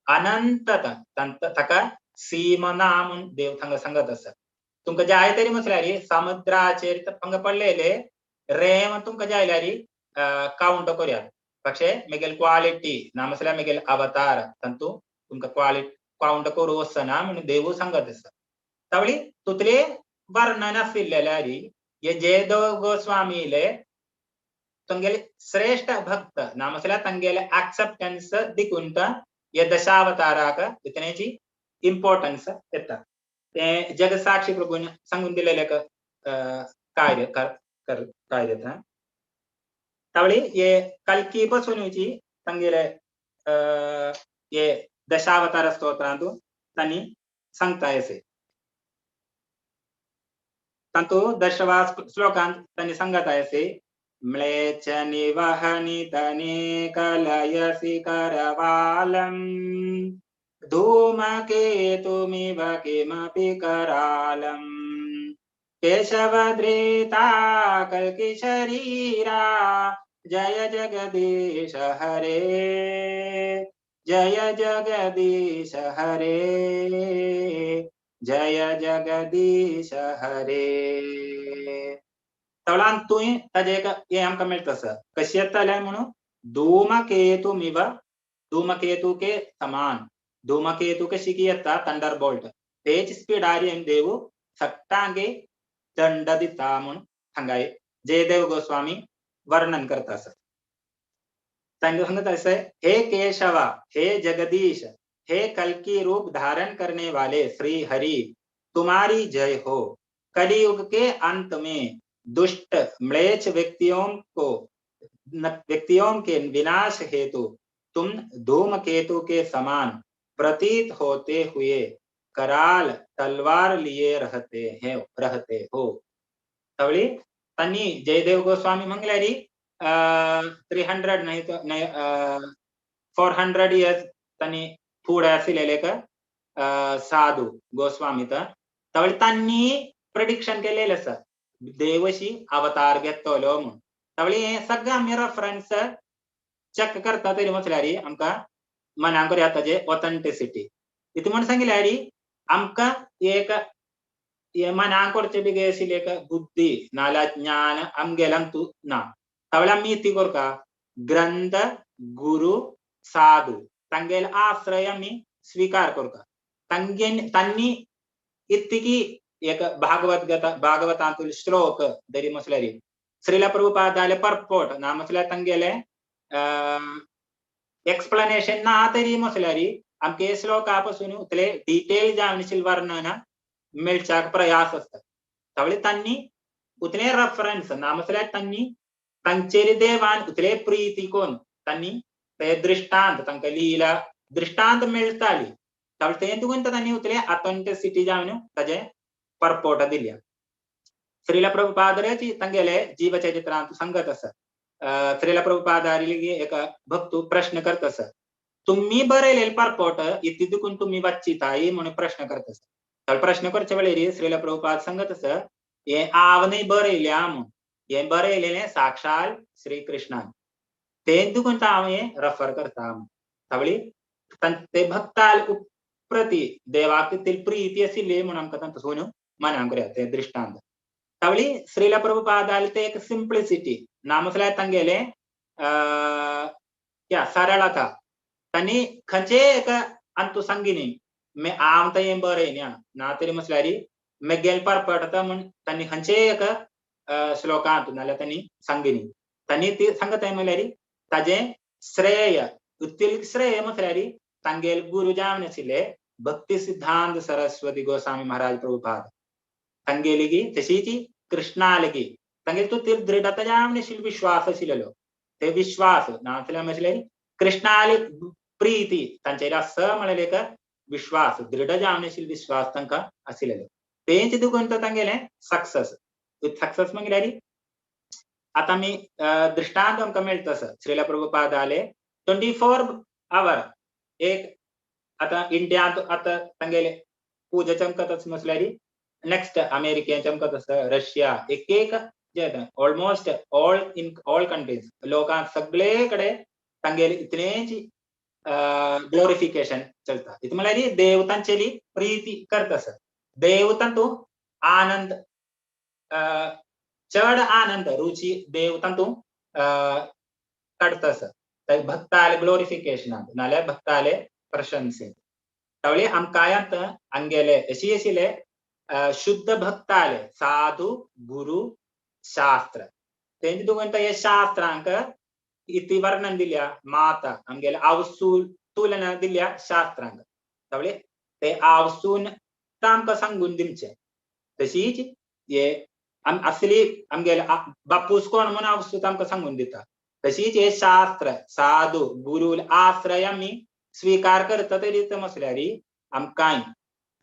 अनंत ताका सीमना म्हणून देव थांगा सांगत अस. तुमका जाय तरी म्हटल्यारी समुद्राचेर पंग पडलेले रेम तुमका जायल्यारी काउंट करूयात. पक्षे मिगेल क्वालिटी नामसला मिगेल अवतार तंतू तुमका क्वालिटी काउंट करू असना म्हणून देव सांगत अस. तवळी तुतले वर्णन आसलेल्यारी ये जयदेव गोस्वामीले तंगेले श्रेष्ठ भक्त नामसला तंगेले ऍक्सेप्टन्स दिकुंत ये दशावताराक इतनेची इम्पॉर्टन्स येता. ते जगसाक्षी प्रभून सांगून दिलेले कार्य था. तवळी ये कल्की पासूनची तंगेले ये दशावतार स्तोत्रांतू तांणी सांगता येसे. तंतु 10व्या श्लोकांत तांणी सांगता येसे म्लेच्छ निवहनि तने कलयसि करवालम धूमकेतुमिव किमपि करालम केशवधृता कल्कि शरीरा जय जगदीश हरे जय जगदीश हरे जय जगदीश हरे तवळान तुय ताजे हे आमकां मेळटा सर कशी येताले म्हणून धूमकेतुमिव धूमकेतु के समान धूमकेतु कशी की येता थंडरबोल्ट तेज स्पीडार येवन देव सट्टांगे दंड दिता म्हणून हांगा जयदेव गोस्वामी वर्णन करता सर तांगे सांगता हे केशवा हे जगदीश हे कल्कि रूप धारण करने वाले श्री हरि तुम्हारी जय हो कलियुग के अंत में दुष्ट म्लेच्छ व्यक्तियों के विनाश हेतु तुम धूमकेतु के समान प्रतीत होते हुए कराल तलवार लिए रहते हो तवळी तन्नी जयदेव गोस्वामी मंगलारी 300 नहीं तो 400 इयर्स तन्नी फुडे आशिल्ले साधू गोस्वामी तवळी तांणी प्रेडिक्शन केलेले आसा देवशी अवतार घेतलो म्हणून तवळी हे सगळे आमी रेफरन्स चेक करता तरी म्हटल्यार आमकां मनाक येता ऑथेंटिसिटी इतू म्हण सांगिल्यार आमकां एक मनाक करचे बेगे आशिल्ली एक बुद्धी नाल्यार ज्ञान आमगेल्यान ना तवळे आमी इती करता ग्रंथ गुरु साधू तांगेले आश्रय आमी स्वीकार करता तांणी इतकी एक भागवतांतूल श्लोक तरी म्हटल्यार श्रील प्रभुपादाले परपोट ना म्हटल्यार तांगेले एक्सप्लेनेशन ना तरी म्हटल्यार आमके श्लोका पासून उतले डिटेल जावन वर्णन मेळच्याक प्रयास आसता तवळे तांणी उतले रेफरन्स ना म्हटल्यार तांणी तांचेर देवान उतले प्रीती कोन तांणी ते दृष्टांत तांकां लीला दृष्टांत मेळटाली तवळे ते दुगून तांणी उतले ऑथेंटिसिटी जावन ताजे परपोट दिल्या श्रील प्रभुपादाची तांगेले जीव चरित्रांत सांगत आसा श्रील प्रभुपादारी एक भक्तू प्रश्न करत आसा तुम्ही बरयलेले परपोट इतली दुखून तुम्ही वाचिताय म्हणून प्रश्न करत आसा तर प्रश्न करचे वेळेर श्रील प्रभुपाद सांगत आसा हे हांव न्ही बरयल्या म्हणून हे बरयलेले साक्षात श्री कृष्णान ते दुखून हांव हे रेफर करता तवळी ते भक्ताल प्रती देवाक प्रीती आशिल्ली म्हणून आमकां तांचो मनाक ते दृष्टांत तवळी श्रील प्रभुपादाल ते एक सिंप्लिसिटी ना म्हटल्यार तांगेले सरळता तांणी खंयचे एक अंतू सांगिनी हांव तें बरयल्या ना तरी म्हटल्यार मेगेल परपडता म्हण तांणी खंयचे एक श्लोकांत नाल्यार तांणी सांगिनी तांणी ती सांगत म्हळ्यार ताजे श्रेय उत्तिल श्रेय म्हटल्यार तांगेल गुरु जावन आशिल्ले भक्ती सिद्धांत सरस्वती गोस्वामी महाराज प्रभुपाद तांगेली गी तशीच कृष्णालगी तांगेली तू ती दृढता जावन आशिल्लो विश्वास आशिल्लो ते विश्वास म्हटल्यार कृष्णाली प्रीती तांचेर असं म्हळें एक विश्वास दृढ जावन आशिल्लो विश्वास तांकां आशिल्लो तेंच दुखून तांगेले सक्सेस म्हळ्यार आतां आमी दृष्टांत आमकां मेळटा आसा श्रील प्रभुपादाले 24 आवर एक आतां इंडियांत आतां तांगेले पूजा चमकत म्हटल्यार नेक्स्ट अमेरिकेन चमकत आसा रशिया एक ऑलमोस्ट ऑल कंट्रीज लोकांक सगळे कडेन तांगेले इतलेंच ग्लोरिफिकेशन चलता इतलें म्हळ्यार देव तांचेली प्रीती करता आसा देव तातूंत आनंद चड आनंद रुची देव तातूंत काडता आसा भक्ताले ग्लोरिफिकेशनांत नाल्यार भक्ताले प्रशंसेंत तवळे आमकांयांत आमगेले अशी आशिल्ले शुद्ध भक्ताले साधू गुरु शास्त्र तेंचे दुगून हे शास्त्रांक इति वर्णन दिल्या माता आमगेले आवसूल तुलना दिल्या शास्त्रांक तवळे ते आवसून आमकां सांगून दिवचे तशीच हे असली आमगेले बापूस कोण म्हणून आवसूत आमकां सांगून दिता तशीच हे शास्त्र साधू गुरु आश्रय आमी स्वीकार करता तरी म्हटल्यार आमकां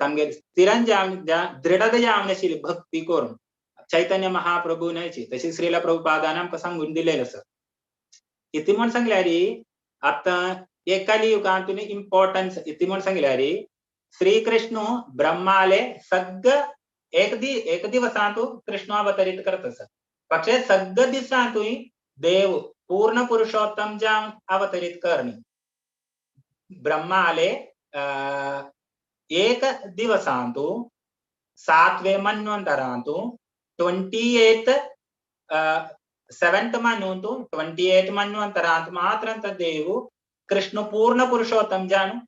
तांगेले स्थिरण दृढता जावन आशिल्ली भक्ती करून चैतन्य महाप्रभूनाची तशी श्रील प्रभुपादान आमकां सांगून दिलेले आसा इति म्हण सांगल्यार आतां हे कलियुगांतून इम्पॉर्टन्स इति म्हण सांगल्यार श्री कृष्ण ब्रह्माले सगळे एक दिवसांतू कृष्ण अवतरित करतस पक्षे सगळ्या दिवसांतूय देव पूर्ण पुरुषोत्तम जावन अवतरित करणी ब्रह्मा आले एक दिवसांतू 7वे मन्वंतरांतू 28 7th मन्वंतू 28 मन्वंतरांत मात्र देव कृष्ण पूर्ण पुरुषोत्तम जावन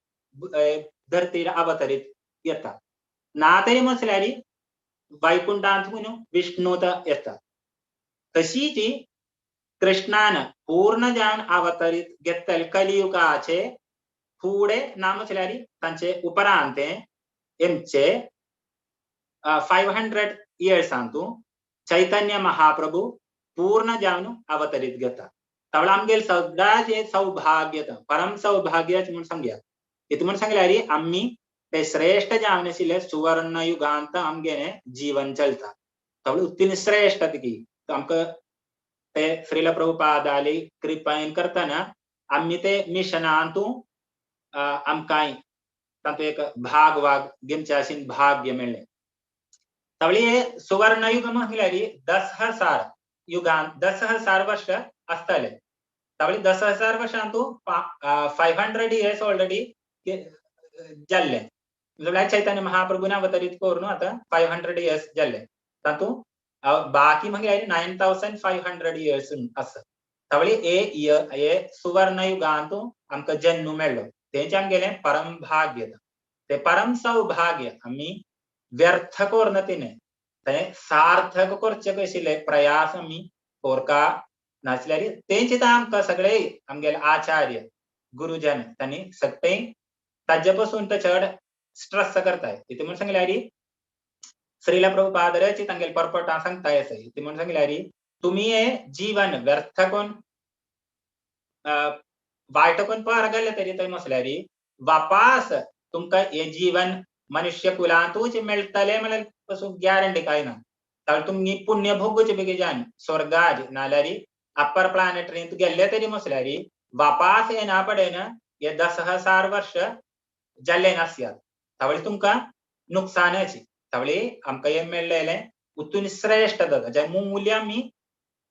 धरतीर अवतरित येता नातरी म्हटल्यार वैकुंठांत म्हणून विष्णूत येता तशी ती कृष्णान पूर्ण जावन अवतरित घेतल कलियुगाचे फुडे ना म्हटल्यार तांचे उपरांते एमचे 500 इयर्सांतू चैतन्य महाप्रभु पूर्ण जावन अवतरित घेता तवळा आमगेल सगळ्याचे सौभाग्य परम सौभाग्य म्हणून सांगया इतू म्हणून सांगल्यार आम्ही ते श्रेष्ठ जावन आशिल्ले सुवर्ण युगांत आमगेले जीवन चलता तवळ उत्तीन श्रेष्ठ की आमकां ते श्रील प्रभुपादाली कृपेन करतना आम्ही ते मिशनांतू आमकां तातूंत एक भाग घेवचे आशिल्ले भाग्य मेळ्ळें तवळी सुवर्ण युग म्हटल्यार 10,000 युगांत 10,000 वर्ष आसतले तवळी 10,000 वर्षांतू 500 इयर्स ऑलरेडी जाल्ले म्हळ्यार चैतन्य महाप्रभून अवतरित करून आता 500 इयर्स जाल्ले तातूंत बाकी म्हटल्यार 9,500 इयर्स आसा तवळी हे सुवर्ण युगांतू आमकां जन्म मेळ्ळो तेंचे आमगेले परम भाग्य ते परम सौभाग्य आम्ही व्यर्थ करून तिने ते सार्थक करचे कशिल्ले प्रयास आम्ही कोरका नासल्यार तेंचे आमकां सगळे आमगेले आचार्य गुरुजन तांणी सगळे ताजे पासून ते चड स्ट्रेस करताय इथे म्हणून सांगल्यार श्रील प्रभुपादाची तांगेले परपटा सांगताय आसा इथे म्हणून सांगल्यार तुम्ही हे जीवन व्यर्थ करून वायट करून पार गेले तरी थंय म्हटल्यार वापास तुमकां हे जीवन मनुष्य कुलांतूच मेळटले म्हळ्यार पासून गॅरंटी काय ना तर तुम्ही पुण्य भोगूचे बेगीच्यान स्वर्गात नाल्यार अप्पर प्लॅनेटरींत गेल्ले तरी म्हटल्यार वापास येना पडेन हे 10,000 वर्ष जाल्ले नासयात तवळी तुमकां नुकसानाची तवळी आमकां हे मेळ्ळेले उत्तून श्रेष्ठ जाता जे मूल्य आमी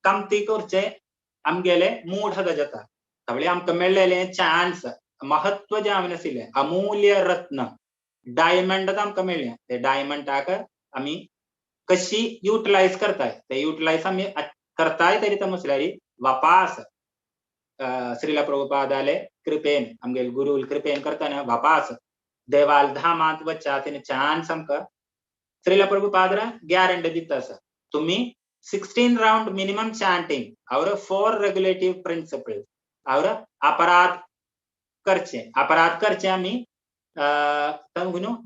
कमती करचे आमगेले मूढ जाता तवळी आमकां मेळ्ळेले चान्स महत्व जावन आशिल्ले अमूल्य रत्न डायमंड आमकां मेळ्ळे ते डायमंडाक आमी कशी युटिलायज करताय ते युटिलायज आमी करताय तरी तो म्हटल्यार वापास श्रील प्रभुपादाले कृपेन आमगेले गुरु कृपेन करतना वापास देवाल धामांत वच्चा तिने चान्स आमकां श्रील प्रभुपाद गॅरंटी दिता आसा तुम्ही 16 राउंड मिनिमम चॅन्टिंग और 4 रेग्युलेटिव्ह प्रिंसिपल्स और अपराध करचे आमी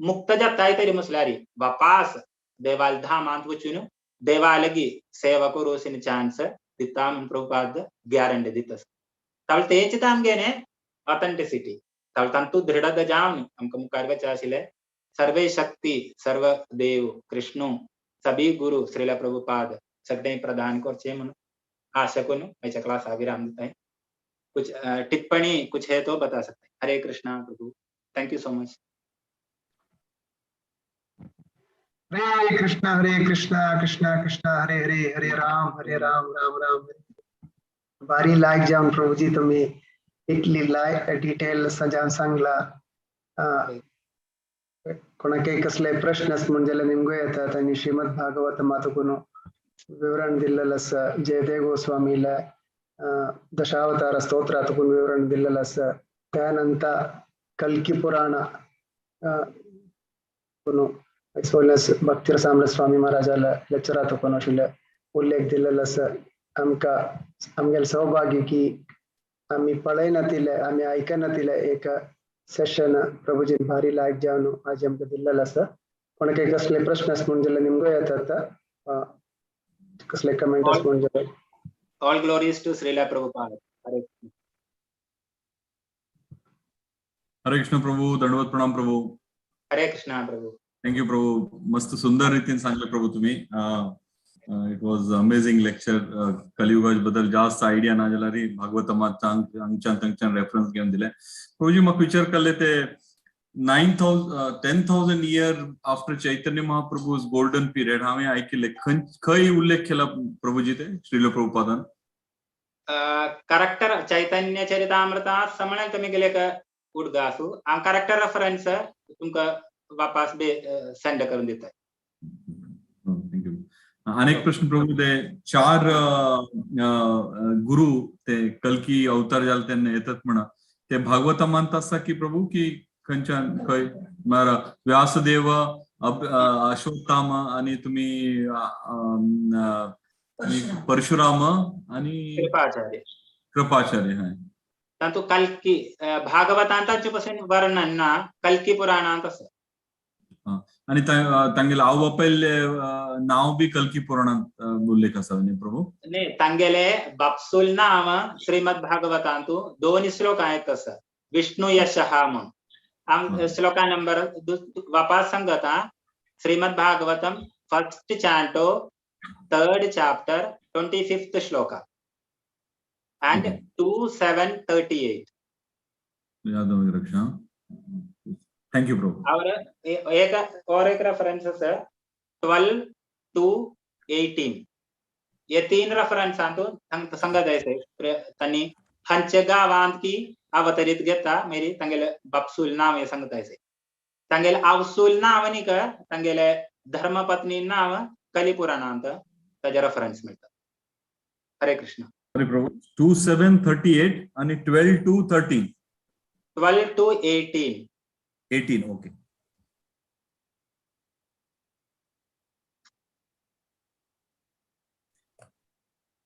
मुक्त जाताय तरी म्हटल्यार वापास देवाल धामांत वचून देवालगी सेवा करूं चान्स दिता म्हूण प्रभुपाद गॅरंटी दिता तवळ तेच आमगेले ऑथेंटिसिटी तवळ तांतू दृढ जावन आमकां मुखार वचचे आशिल्ले सर्वे शक्ति सर्व देव कृष्ण सभी गुरु श्रील प्रभुपाद सगळे प्रदान करचे म्हणून आशा करून मेरे क्लास विराम देता है कुछ टिप्पणी कुछ है तो बता सकते हैं हरे कृष्णा प्रभु थैंक यू सो मच हरे कृष्णा कृष्णा कृष्णा हरे हरे हरे राम राम राम भारी लायक जावन प्रभुजी तुम्ही इतली लायक डिटेल सजावन सांगला कोणाके कसले प्रश्न म्हणजे निमगू येतात आणि श्रीमद भागवत मातुकून विवरण दिल्लेलं असं जयदेव गोस्वामीला दशावतार स्तोत्रातून विवरण दिल्लेलं असं त्यानंतर कल्की पुराण भक्तिरसामृत स्वामी महाराजाला लेक्चरातून आशिल्ले उल्लेख दिल्लेलं असं आमगेल सौभाग्य की आम्ही पळयनातिले आम्ही आयकनातिले एक सेशन प्रभुजी भारी लायक जावन आज आमकां दिल्लेलं आसा कोणाके कसले प्रश्न म्हणजे निमगो येतात कसले कमेंट्स म्हणजे all glories to Srila Prabhupada Hare Krishna प्रभु दंडवत प्रणाम प्रभु हरे कृष्णा प्रभु थँक्यू प्रभु मस्त सुंदर रीतीने सांगले प्रभु तुम्ही it was amazing lecture Kaliyuga बद्दल जास्त आयडिया ना जाल्यार भागवतमांत हांगच्यान थंगच्यान रेफरन्स घेवन दिले प्रभुजी म्हाका विचार केल्ले ते 10,000 year after Chaitanya Mahaprabhu's golden period, हांवें आयकिल्लें खंय उल्लेख केला प्रभुजी ते श्रील प्रभुपादान? करेक्टर चैतन्य चरितामृता समण तुम्ही गेले का उडगासू आ करेक्टर रेफरन्स तुमका वापस बे सेंड करून देत आहे. थँक्यू. अनेक प्रश्न प्रभू ते 4 गुरु ते कल्की अवतार जाल तेन्ना येतात म्हणा ते भागवता मानता आसा की प्रभू की खंयच्यान खंय म्हळ्यार व्यासदेव अश्वत्थाम आणि तुम्ही परशुराम आणि कृपाचार्य हाय तातू कल्की भागवतांताचे पासून वर्णन ना कल्की पुराणांत आसा. आणि तांगेले आवय बापायले नाव बी कल्की पुराणांत उल्लेख आसा न्ही प्रभू? न्ही तांगेले बापसूल नाम श्रीमद भागवतांतू 2 श्लोक आहेत आसा विष्णु यशः म्हणून आम श्लोका नंबर वापस सांगता Shrimad Bhagavatam first canto 3rd chapter 25th श्लोका and 2738. याद रक्षा. थैंक यू प्रभु. और एक रेफरेंस है 12 to 18. ये 3 रेफरेंस आंतू संगत ऐसे तनी हंचगावांत की अवतरित घेता मेरी तंगेले बापसूल नाम ये संगत ऐसे तंगेले आवसूल नाम नहीं का तंगेले धर्मपत्नी नाम कलिपुराणांत त्याचा रेफरेंस मिळतात. हरे कृष्ण. हरे प्रभु. 2738 आणि 12 to 13. 12 to 18. 18 ओके.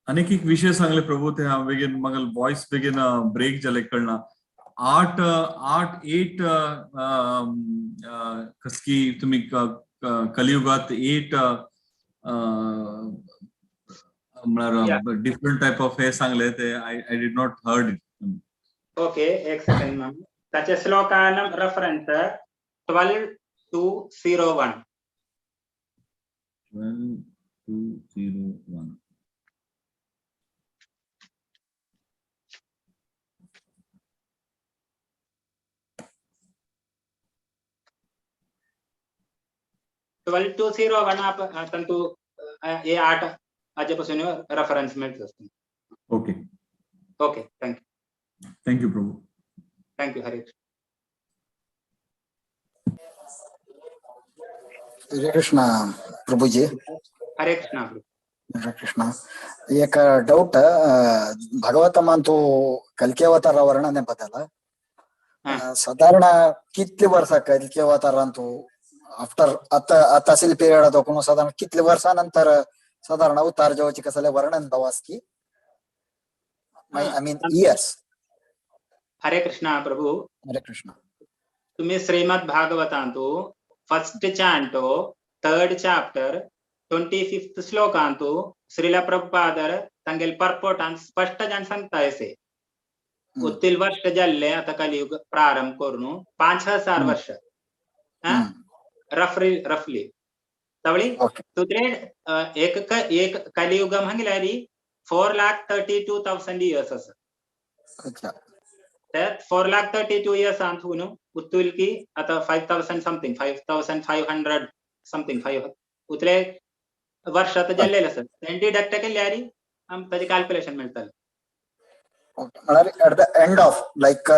अनेक एक विषय सांगले प्रभू ते हांव बेगीन म्हाका वॉइस बेगीन ब्रेक जाले कळना. 8 कसकी तुम्ही कलियुगात 8 म्हळ्यार डिफरंट टाइप ऑफ हे सांगले ते I did not heard it. Okay एक सेकंड मॅम. त्याच्या श्लोकान रेफरन्स 12 to 01. 12 to 01. आप तंतु ये 8 आजपासून रेफरन्स मिळत असतो. ओके ओके थँक्यू प्रभू. थँक्यू हरे कृष्ण प्रभुजी. हरे कृष्ण. हरे कृष्ण. एक डाऊट भागवतमांतू कल्की अवतार वर्णन बद्दल साधारण कितली वर्षा कल्की अवतारांतू आफ्टर आता असेल पिरियड आता कोण साधारण कितली वर्षानंतर साधारण अवतार जेव्हाची कसले वर्णन दवास की आय मीन इयर्स. हरे कृष्ण प्रभू. हरे कृष्ण. तुम्ही श्रीमद भागवतांतू first canto 3rd chapter 25th श्लोकांतू श्रीला प्रभुपादर तांगेल परपोटान स्पष्ट जाण सांगता येसे उत्तील वर्ष जाल्ले आता कलियुग प्रारंभ करून 5000 वर्ष रफली तवळी तुत्रे एक कलियुग म्हंगल्यारी 4,32,000 years असं. त्यात 4,32 years अंतून उत्तुल की आता 5,000 समथिंग 5,500 समथिंग 5 उतले वर्षात जाल्लेले असत. त्यांनी डिडक्ट केल्यारी आम त्याची कॅल्क्युलेशन मिळतं. At the end of like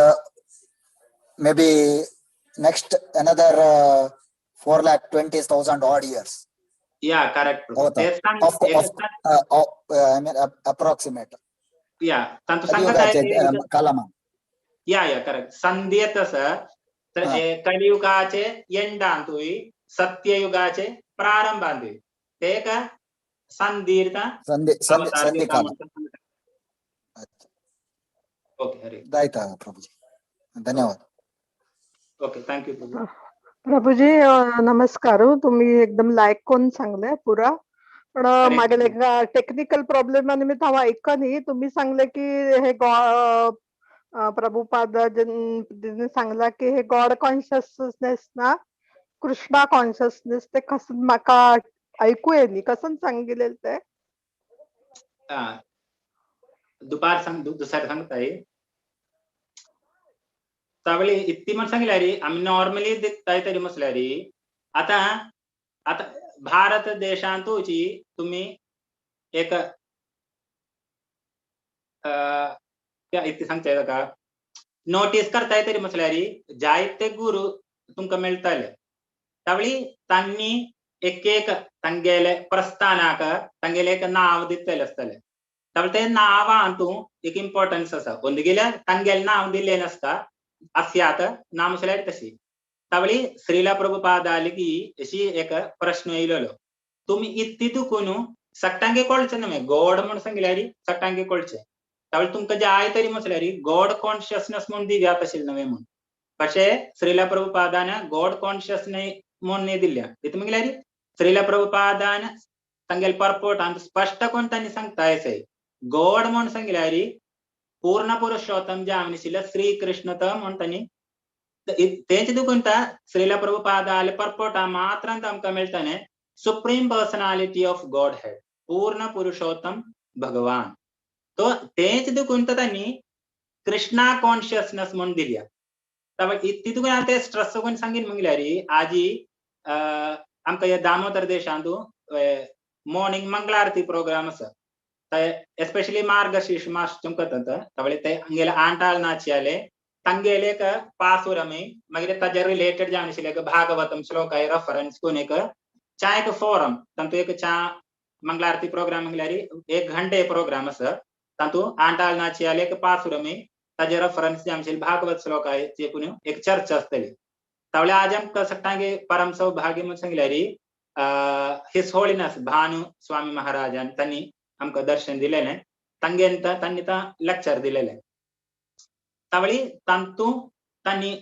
maybe next another 4,20,000 odd years. Yeah, correct. I mean approximate. Yeah, tantu सांगता आहे कालमा. Yeah, correct. संध्येत असं तर कलियुगाचे एंडांतुई सत्ययुगाचे प्रारंभांतुई ते का संधीर्ता संधी काल. ओके हरे. दायता प्रभुजी. धन्यवाद. ओके थँक्यू प्रभू. प्रभुजी नमस्कार. तुम्ही एकदम लायक कोण सांगले पुरा पण मागेल एक टेक्निकल प्रॉब्लेम निमित्त हांव ऐकनी. तुम्ही सांगले की हे प्रभुपाद सांगला की हे गॉड कॉन्शियसनेस ना कृष्णा कॉन्शियसनेस ते कसं म्हाका ऐकू येनी कसं सांगितलेलं ते दुपार दुसऱ्या सांगताय त्यावेळी इतकी म्हण सांगल्यारी आम्ही नॉर्मली दिसताय तरी म्हसल्यारी आता आता भारत देशांतूची तुम्ही एक इतकी सांगताय का नोटीस करताय तरी म्हसल्यारी जायते गुरु तुमका मेळटले त्यावेळी तांणी एक एक तांगेले प्रस्थानाक तांगेले एक नाव दितले असतले त्यावेळी ते नावांतू एक इम्पॉर्टन्स आसा ಒಂದಿಗೆಲೆ तांगेले नाव दिले नसता अस्यात ना म्हसल्यारी तशी त्यावेळी श्रीला प्रभुपादालिकी अशी एक प्रश्न येयलो तुम्ही इत्ती दुखून सट्टांगे कोळचे नव्हे गॉड म्हणून सांगल्यारी सट्टांगे कोळचे त्यावेळी तुमका जाय तरी म्हसल्यारी गॉड कॉन्शियसनेस म्हणून दिव्या तशील नव्हे म्हणून പക്ഷേ श्रीला प्रभुपादान गॉड कॉन्शियसनेस म्हणून नाही दिल्या ते म्हगल्यारी श्रीला प्रभुपादान तांगेल पर्पोट आणि स्पष्ट कोण त्यांनी सांगतायचे गॉड म्हणून सांगल्यारी पूर्ण पुरुषोत्तम जे आमनिशिल श्री कृष्ण त म्हणून त्यांनी तेंच दुखुंता श्रीला प्रभुपादाले पर्पोटा मात्र आमका मेळटाने supreme personality of Godhead पूर्ण पुरुषोत्तम भगवान तो तेंच दुखुंता त्यांनी कृष्णा कॉन्शियसनेस म्हणून दिल्या तितून ते स्ट्रेस कोण सांगीन म्हगल्यारी आजी आमकां या दामोदर देशांतू मॉर्निंग मंगलारती प्रोग्राम आसा एस्पेशली मार्गशीर्ष मास चुमकतात त्यावेळी ते हंगेले आंटाळ नाचयाले तांगेले एक पासुरमी मागीर ताजे रिलेटेड जे आशिल्ले एक भागवतम श्लोक आहे रेफरन्स कोण एक चा एक फोरम तांतू एक चा मंगलारती प्रोग्राम म्हगल्यारी 1 घंटे प्रोग्राम आसा तांतू आंटाळ नाचयाले एक पासुरमी ताजे रेफरन्स जे आमचे भागवत श्लोक आहे ते कोण एक चर्चा आसतली त्यावेळी आज आमकां सट्टांगे परम सौभाग्य म्हणून सांगल्यारी हिज होलिनेस भानु स्वामी महाराजान त्यांनी आमकां दर्शन दिलेले तांगेन त्यांनी लेक्चर दिलेले त्यावेळी तांतू त्यांनी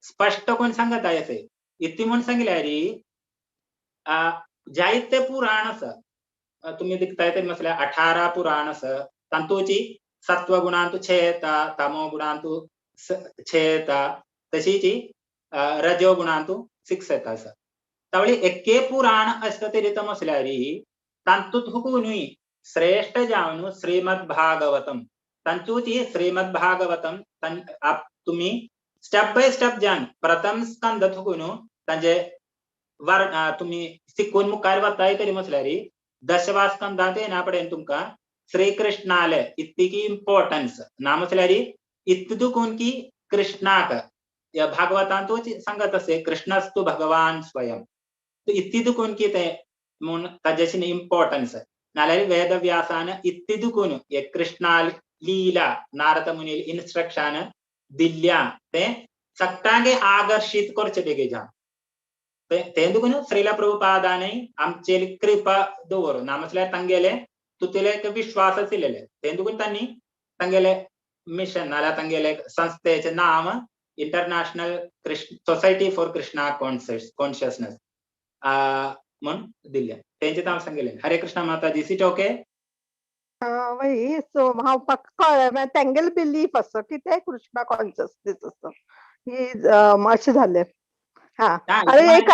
स्पष्ट कोण सांगत आहे इतकी म्हणून सांगल्यारी जायते पुराण आसा तुम्ही दिखताय तरी म्हसल्या 18 पुराण आसा तांतूची सत्वगुणांतू छेयता तमो गुणांतू छेयता तशीची रजोगुणांतू शिक्षता आसा त्यावेळी एके पुराण असता तरी तो म्हसल्यारी तांतूत हुकूनुई श्रेष्ठ जावन श्रीमद भागवतम तांतूची श्रीमद भागवतम तुम्ही स्टेप बाय स्टेप जान प्रथम स्कंद हुकून तांचे तुम्ही शिकून मुखार वताय तरी म्हसल्यारी 10व्या स्कंदांत येना पडेन तुमका श्रीकृष्णाले इतकी इम्पॉर्टन्स ना म्हसल्यारी इतदुकून की कृष्णाक या भागवतांतूच सांगत असे कृष्णस्तु भगवान स्वयं इतदुकून की ते म्हणून ताजेशी इम्पॉर्टन्स नाल्यार वेदव्यासान इतदुकून एक कृष्णा लीला नारद मुनी इन्स्ट्रक्शन दिल्या ते सट्टांगे आकर्षित करचे बेगेजा तेंदुकून श्रीला प्रभुपादाने आमचे कृपा दवरून ना म्हसल्यार तांगेले तुतेले एक विश्वास आशिल्ले तेंदुकून त्यांनी तांगेले मिशन नाल्यार तांगेले संस्थेचे नाम international society for Krishna consciousness म्हणून दिले तेंचे हांव सांगले हरे कृष्णा माताजी इज इट ओके वही सो हांव म्हाका तेंगेल बिलीफ आसा की ते कृष्णा कॉन्शियसनेस आसा ही अशें जालें हा आनी एक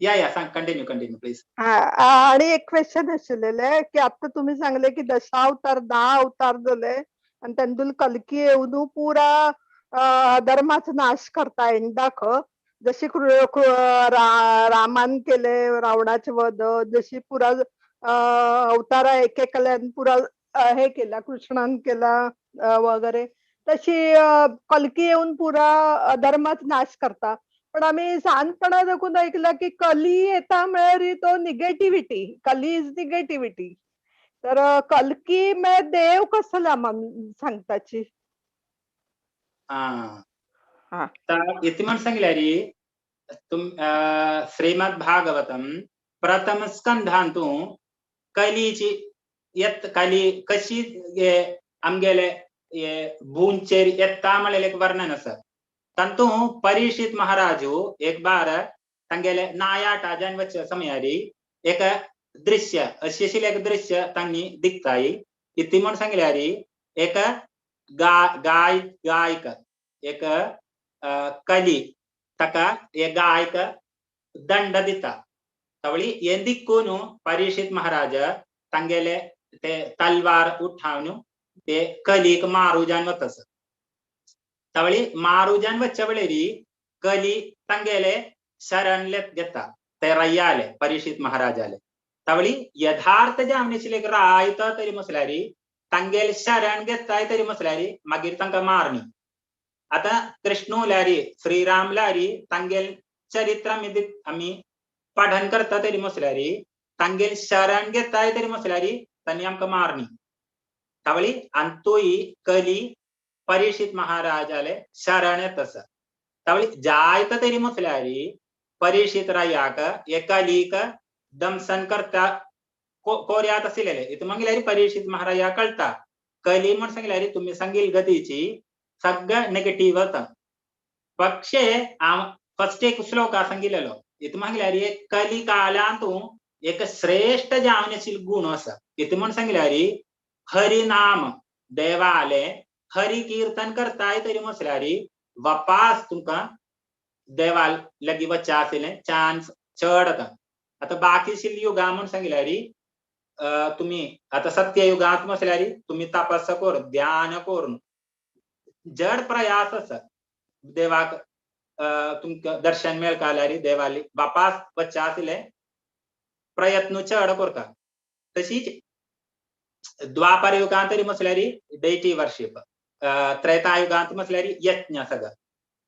या सांग कंटिन्यू प्लीज आणि एक क्वेश्चन आशिल्ले की आता तुम्ही सांगले की 10 अवतार 10 अवतार जाले आणि तेंदूल कल्की येऊन पुरा धर्माचा नाश करता एंडाक जशी रामान केले रावणाचे वध जशी पुरा अवतारा एकेकल्यान पुरा हे केला कृष्णान केला वगैरे तशी कल्की येऊन पुरा धर्माचा नाश करता पण आम्ही लहानपणा देखून ऐकलं की कली येता म्हळ्यार तो निगेटिव्हिटी कली इज निगेटिव्हिटी तर कल्की म्हळ्यार देव कसला सांगताची इतकी म्हण सांगल्यारी श्रीमद भागवतम प्रथम स्कंधांतू कलीची कली कशी आमगेले भूंचेर येता म्हळ्यार एक वर्णन आसा तंतु परीक्षित महाराजू एक बार तांगेले नायाटा जन्मच्या समयारी एक दृश्य अशीशील एक दृश्य तांणी दिखताय इतकी म्हण सांगल्यारी एक गायक एक कली ताका एक गायक दंड दिता त्यावेळी हे दिक्कून परीक्षित महाराज तांगेले ते तलवार उठावन ते कलीक मारू जानवत आसा तवळी मारुजन वच्चवळेरी कली तंगेले शरण घेता ते रय्याले परीक्षित महाराजाले तवळी यथार्थ जामनेशिलेक रायता तरी मसल्यारी तंगेल शरण घेताय तरी मसल्यारी मागीर तांकां मारणी आता कृष्ण लारी श्रीराम लारी तंगेल चरित्र आम्ही पठन करता तरी मसल्यारी तंगेल शरण घेताय तरी मसल्यारी तांणी आमकां मारणी तवळी अंतोई कली परीक्षित महाराजाले शरण येतस तवळी जायत तरी मसल्यारी परीक्षित रायाक एका लीक दमसन करता कोर्यात आशिल्लेले इतू मंगल्यारी परीक्षित महाराजा कळता कली म्हण सांगल्यारी तुम्ही सांगील गतीची सगळं नेगेटिव्ह होता पक्षे फर्स्ट एक श्लोक सांगिल्लेलो इतू मंगल्यारी कली कालांतू एक श्रेष्ठ जावनेशील गुण आसा इतू म्हण सांगल्यारी हरिनाम देवाले हरि कीर्तन करताय तरी मसल्यारी वापास तुमकां देवाल लगी वच्चा आशिल्लें चान्स चड येता आता बाकीशील युगा म्हण सांगल्यारी तुम्ही आता सत्ययुगांत मसल्यारी तुम्ही तपस्स कर ध्यान करून जड प्रयास आसा देवाक तुमकां दर्शन मेळकाल्यारी देवाली वापास वच्चा आशिल्ले प्रयत्न चड करता तशीच द्वापर युगांत तरी मसल्यारी डेटी वर्शिप त्रेतायुगांत मसल्यारी यज्ञ सगळं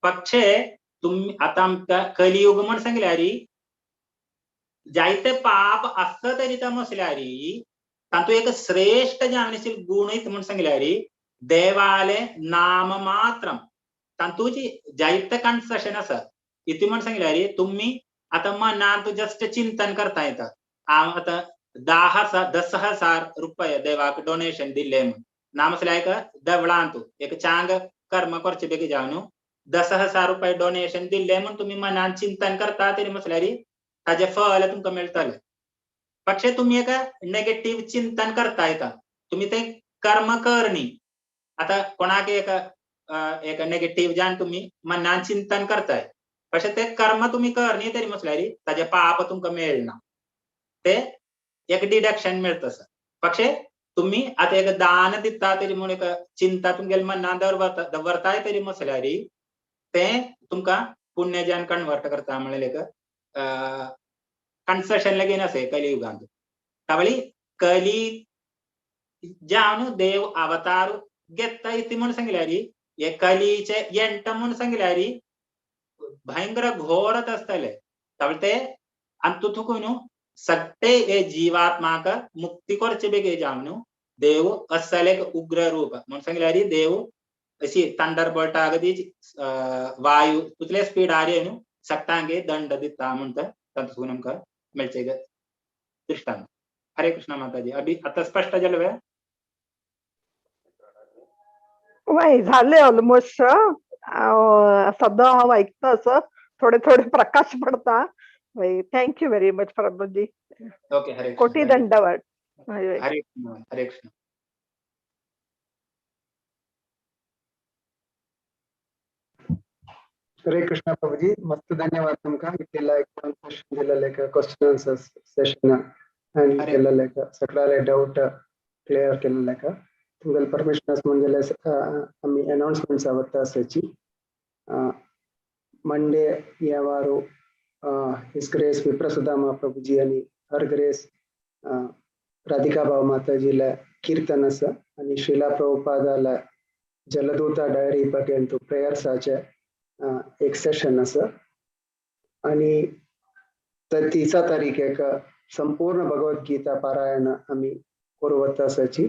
पक्षे तुम्ही आता आमकां कलियुग म्हण सांगल्यारी जायते पाप आसता तरी त्या मसल्यारी तातूं एक श्रेष्ठ जावनेशील गुण म्हण सांगल्यारी देवाले नाम मात्रम तातूंची जायते कन्सेशन आसा इतू म्हण सांगल्यारी तुम्ही आता मनांत जस्ट चिंतन करता येता हांव आता 10,000 रुपये देवाक डोनेशन दिले नामसल्याक देवळांत एक चांग कर्म करचे बेगी जावन 10,000 रुपये डोनेशन दिले म्हण तुम्ही मनान चिंतन करता तरी मसल्यारी ताजे फळ तुमकां मेळटले पक्षे तुम्ही एक नेगेटिव्ह चिंतन करता येता तुम्ही ते कर्म करणी आता कोणाक एक नेगेटिव्ह जान तुम्ही मनान चिंतन करताय പക്ഷെ ते कर्म तुम्ही करणी तरी मसल्यारी ताजे पाप तुमकां मेळना ते एक डिडक्शन मेळटा പക്ഷെ तुम्ही आता एक दान दिता तरी म्हणून एक चिंता तुमगेल मनान दवरताय तरी मसल्यारी ते तुमकां पुण्यजान कन्वर्ट करता म्हणल्यार एक कन्सेशन लगीन असे कलियुगांत तवळी कली जावन देव अवतार घेता इतू म्हण सांगल्यारी हे कलीचे एंट म्हण सांगल्यारी भयंकर घोरत आसतले तवळ ते अंतु थुकून सगळे हे जीवात्माक मुक्ती करचे बेगे जावन देव असले एक उग्र रूप म्हण सांगल्यारी देव अशी थंडरबोल्ट अगदीच वायू तुतले स्पीड आरे न्हू सट्टांगे दंड दिता म्हणटा तातूंत आमकां मेळचे दृष्टांत हरे कृष्ण माताजी अभी आता स्पष्ट जालें वय झाले ऑलमोस्ट सध्या हांव ऐकता असं थोडे थोडे प्रकाश पडता thank you very much Prabhuji okay हरे कोटी दंडवत हरे कृष्ण हरे कृष्ण प्रभुजी मस्त धन्यवाद तुमका इतला एक क्वेश्चन दिलेले क्वेश्चन आन्सर सेशन आणि केलेले सगळे डाऊट क्लियर केलेले तुमगेल परमिशन म्हणजे आम्ही अनाउन्समेंट्स आवडता असायची मंडे या वारू हिज ग्रेस विप्रसुदामा प्रभुजी आणि हर ग्रेस राधिका भाव माताजीला कीर्तन आसा आणि श्रीला प्रभुपादाला जलदूता डायरी पर्यंत प्रेयर्साचे एक सेशन आसा आणि 30 तारीखेक संपूर्ण भगवद्गीता पारायण आम्ही करूवत असाची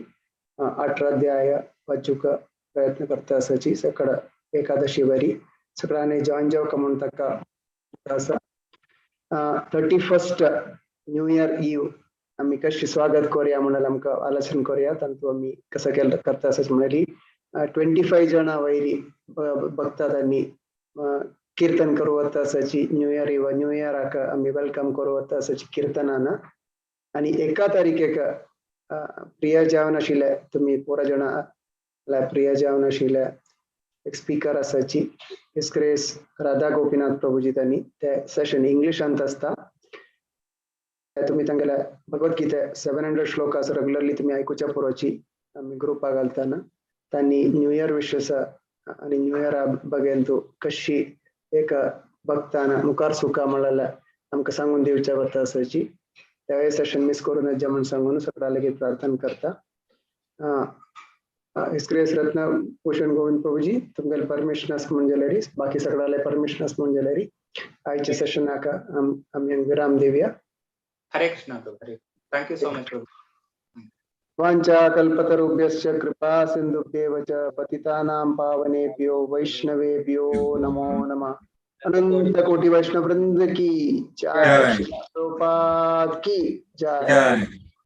18 अध्याय वाचूक प्रयत्न करता असाची सकड एकादशी वरी सगळ्यांनी जॉइन जावक म्हणून ताका आसा 31st न्यू इयर ईव आम्ही कशी स्वागत करूया म्हणून आमकां आलोचना करूया तातूंत आमी कसं केलं करता असाच म्हणाली 25 जण वैरी भक्तांनी कीर्तन करूवत असाची न्यू इयर ईव न्यू इयराक आम्ही वेलकम करूवत असाची कीर्तनान आणि 1 तारीखेक प्रिय जावन आशिल्ले तुम्ही पोरा जाणा प्रिय जावन आशिल्ले एक स्पीकर असाची हिज ग्रेस राधा गोपीनाथ प्रभुजी त्यांनी ते सेशन इंग्लिशांत आसता तुम्ही तांगेल्या भगवद्गीते 700 श्लोकास रेग्युलरली तुम्ही ऐकूच्या पुरोची आम्ही ग्रुपाक घालताना त्यांनी न्यू इयर विशेस आणि न्यू इयर बघेन तू कशी एक भक्ताना मुखार सुका म्हणाला आमकां सांगून दिवच्या पडटा असायची त्यावेळी सेशन मिस करू नये म्हणून सांगून सगळ्या लगेच प्रार्थना करता इस्क्रेस रत्न भूषण गोविंद प्रभुजी तुमगेल परमिशन आस म्हणजे बाकी सगळ्याला परमिशन आस म्हणजे आयचे सेशन नाका आम्ही विराम देऊया. हरे कृष्णा प्रभु. हरे थैंक यू सो मच प्रभु. वाञ्छा कल्पतरुभ्यश्च कृपा सिन्धुभ्येव च पतितानां पावनेभ्यो वैष्णवेभ्यो नमो नमः. अनंत कोटि वैष्णव वृंद की जय. श्रील प्रभुपाद की जय.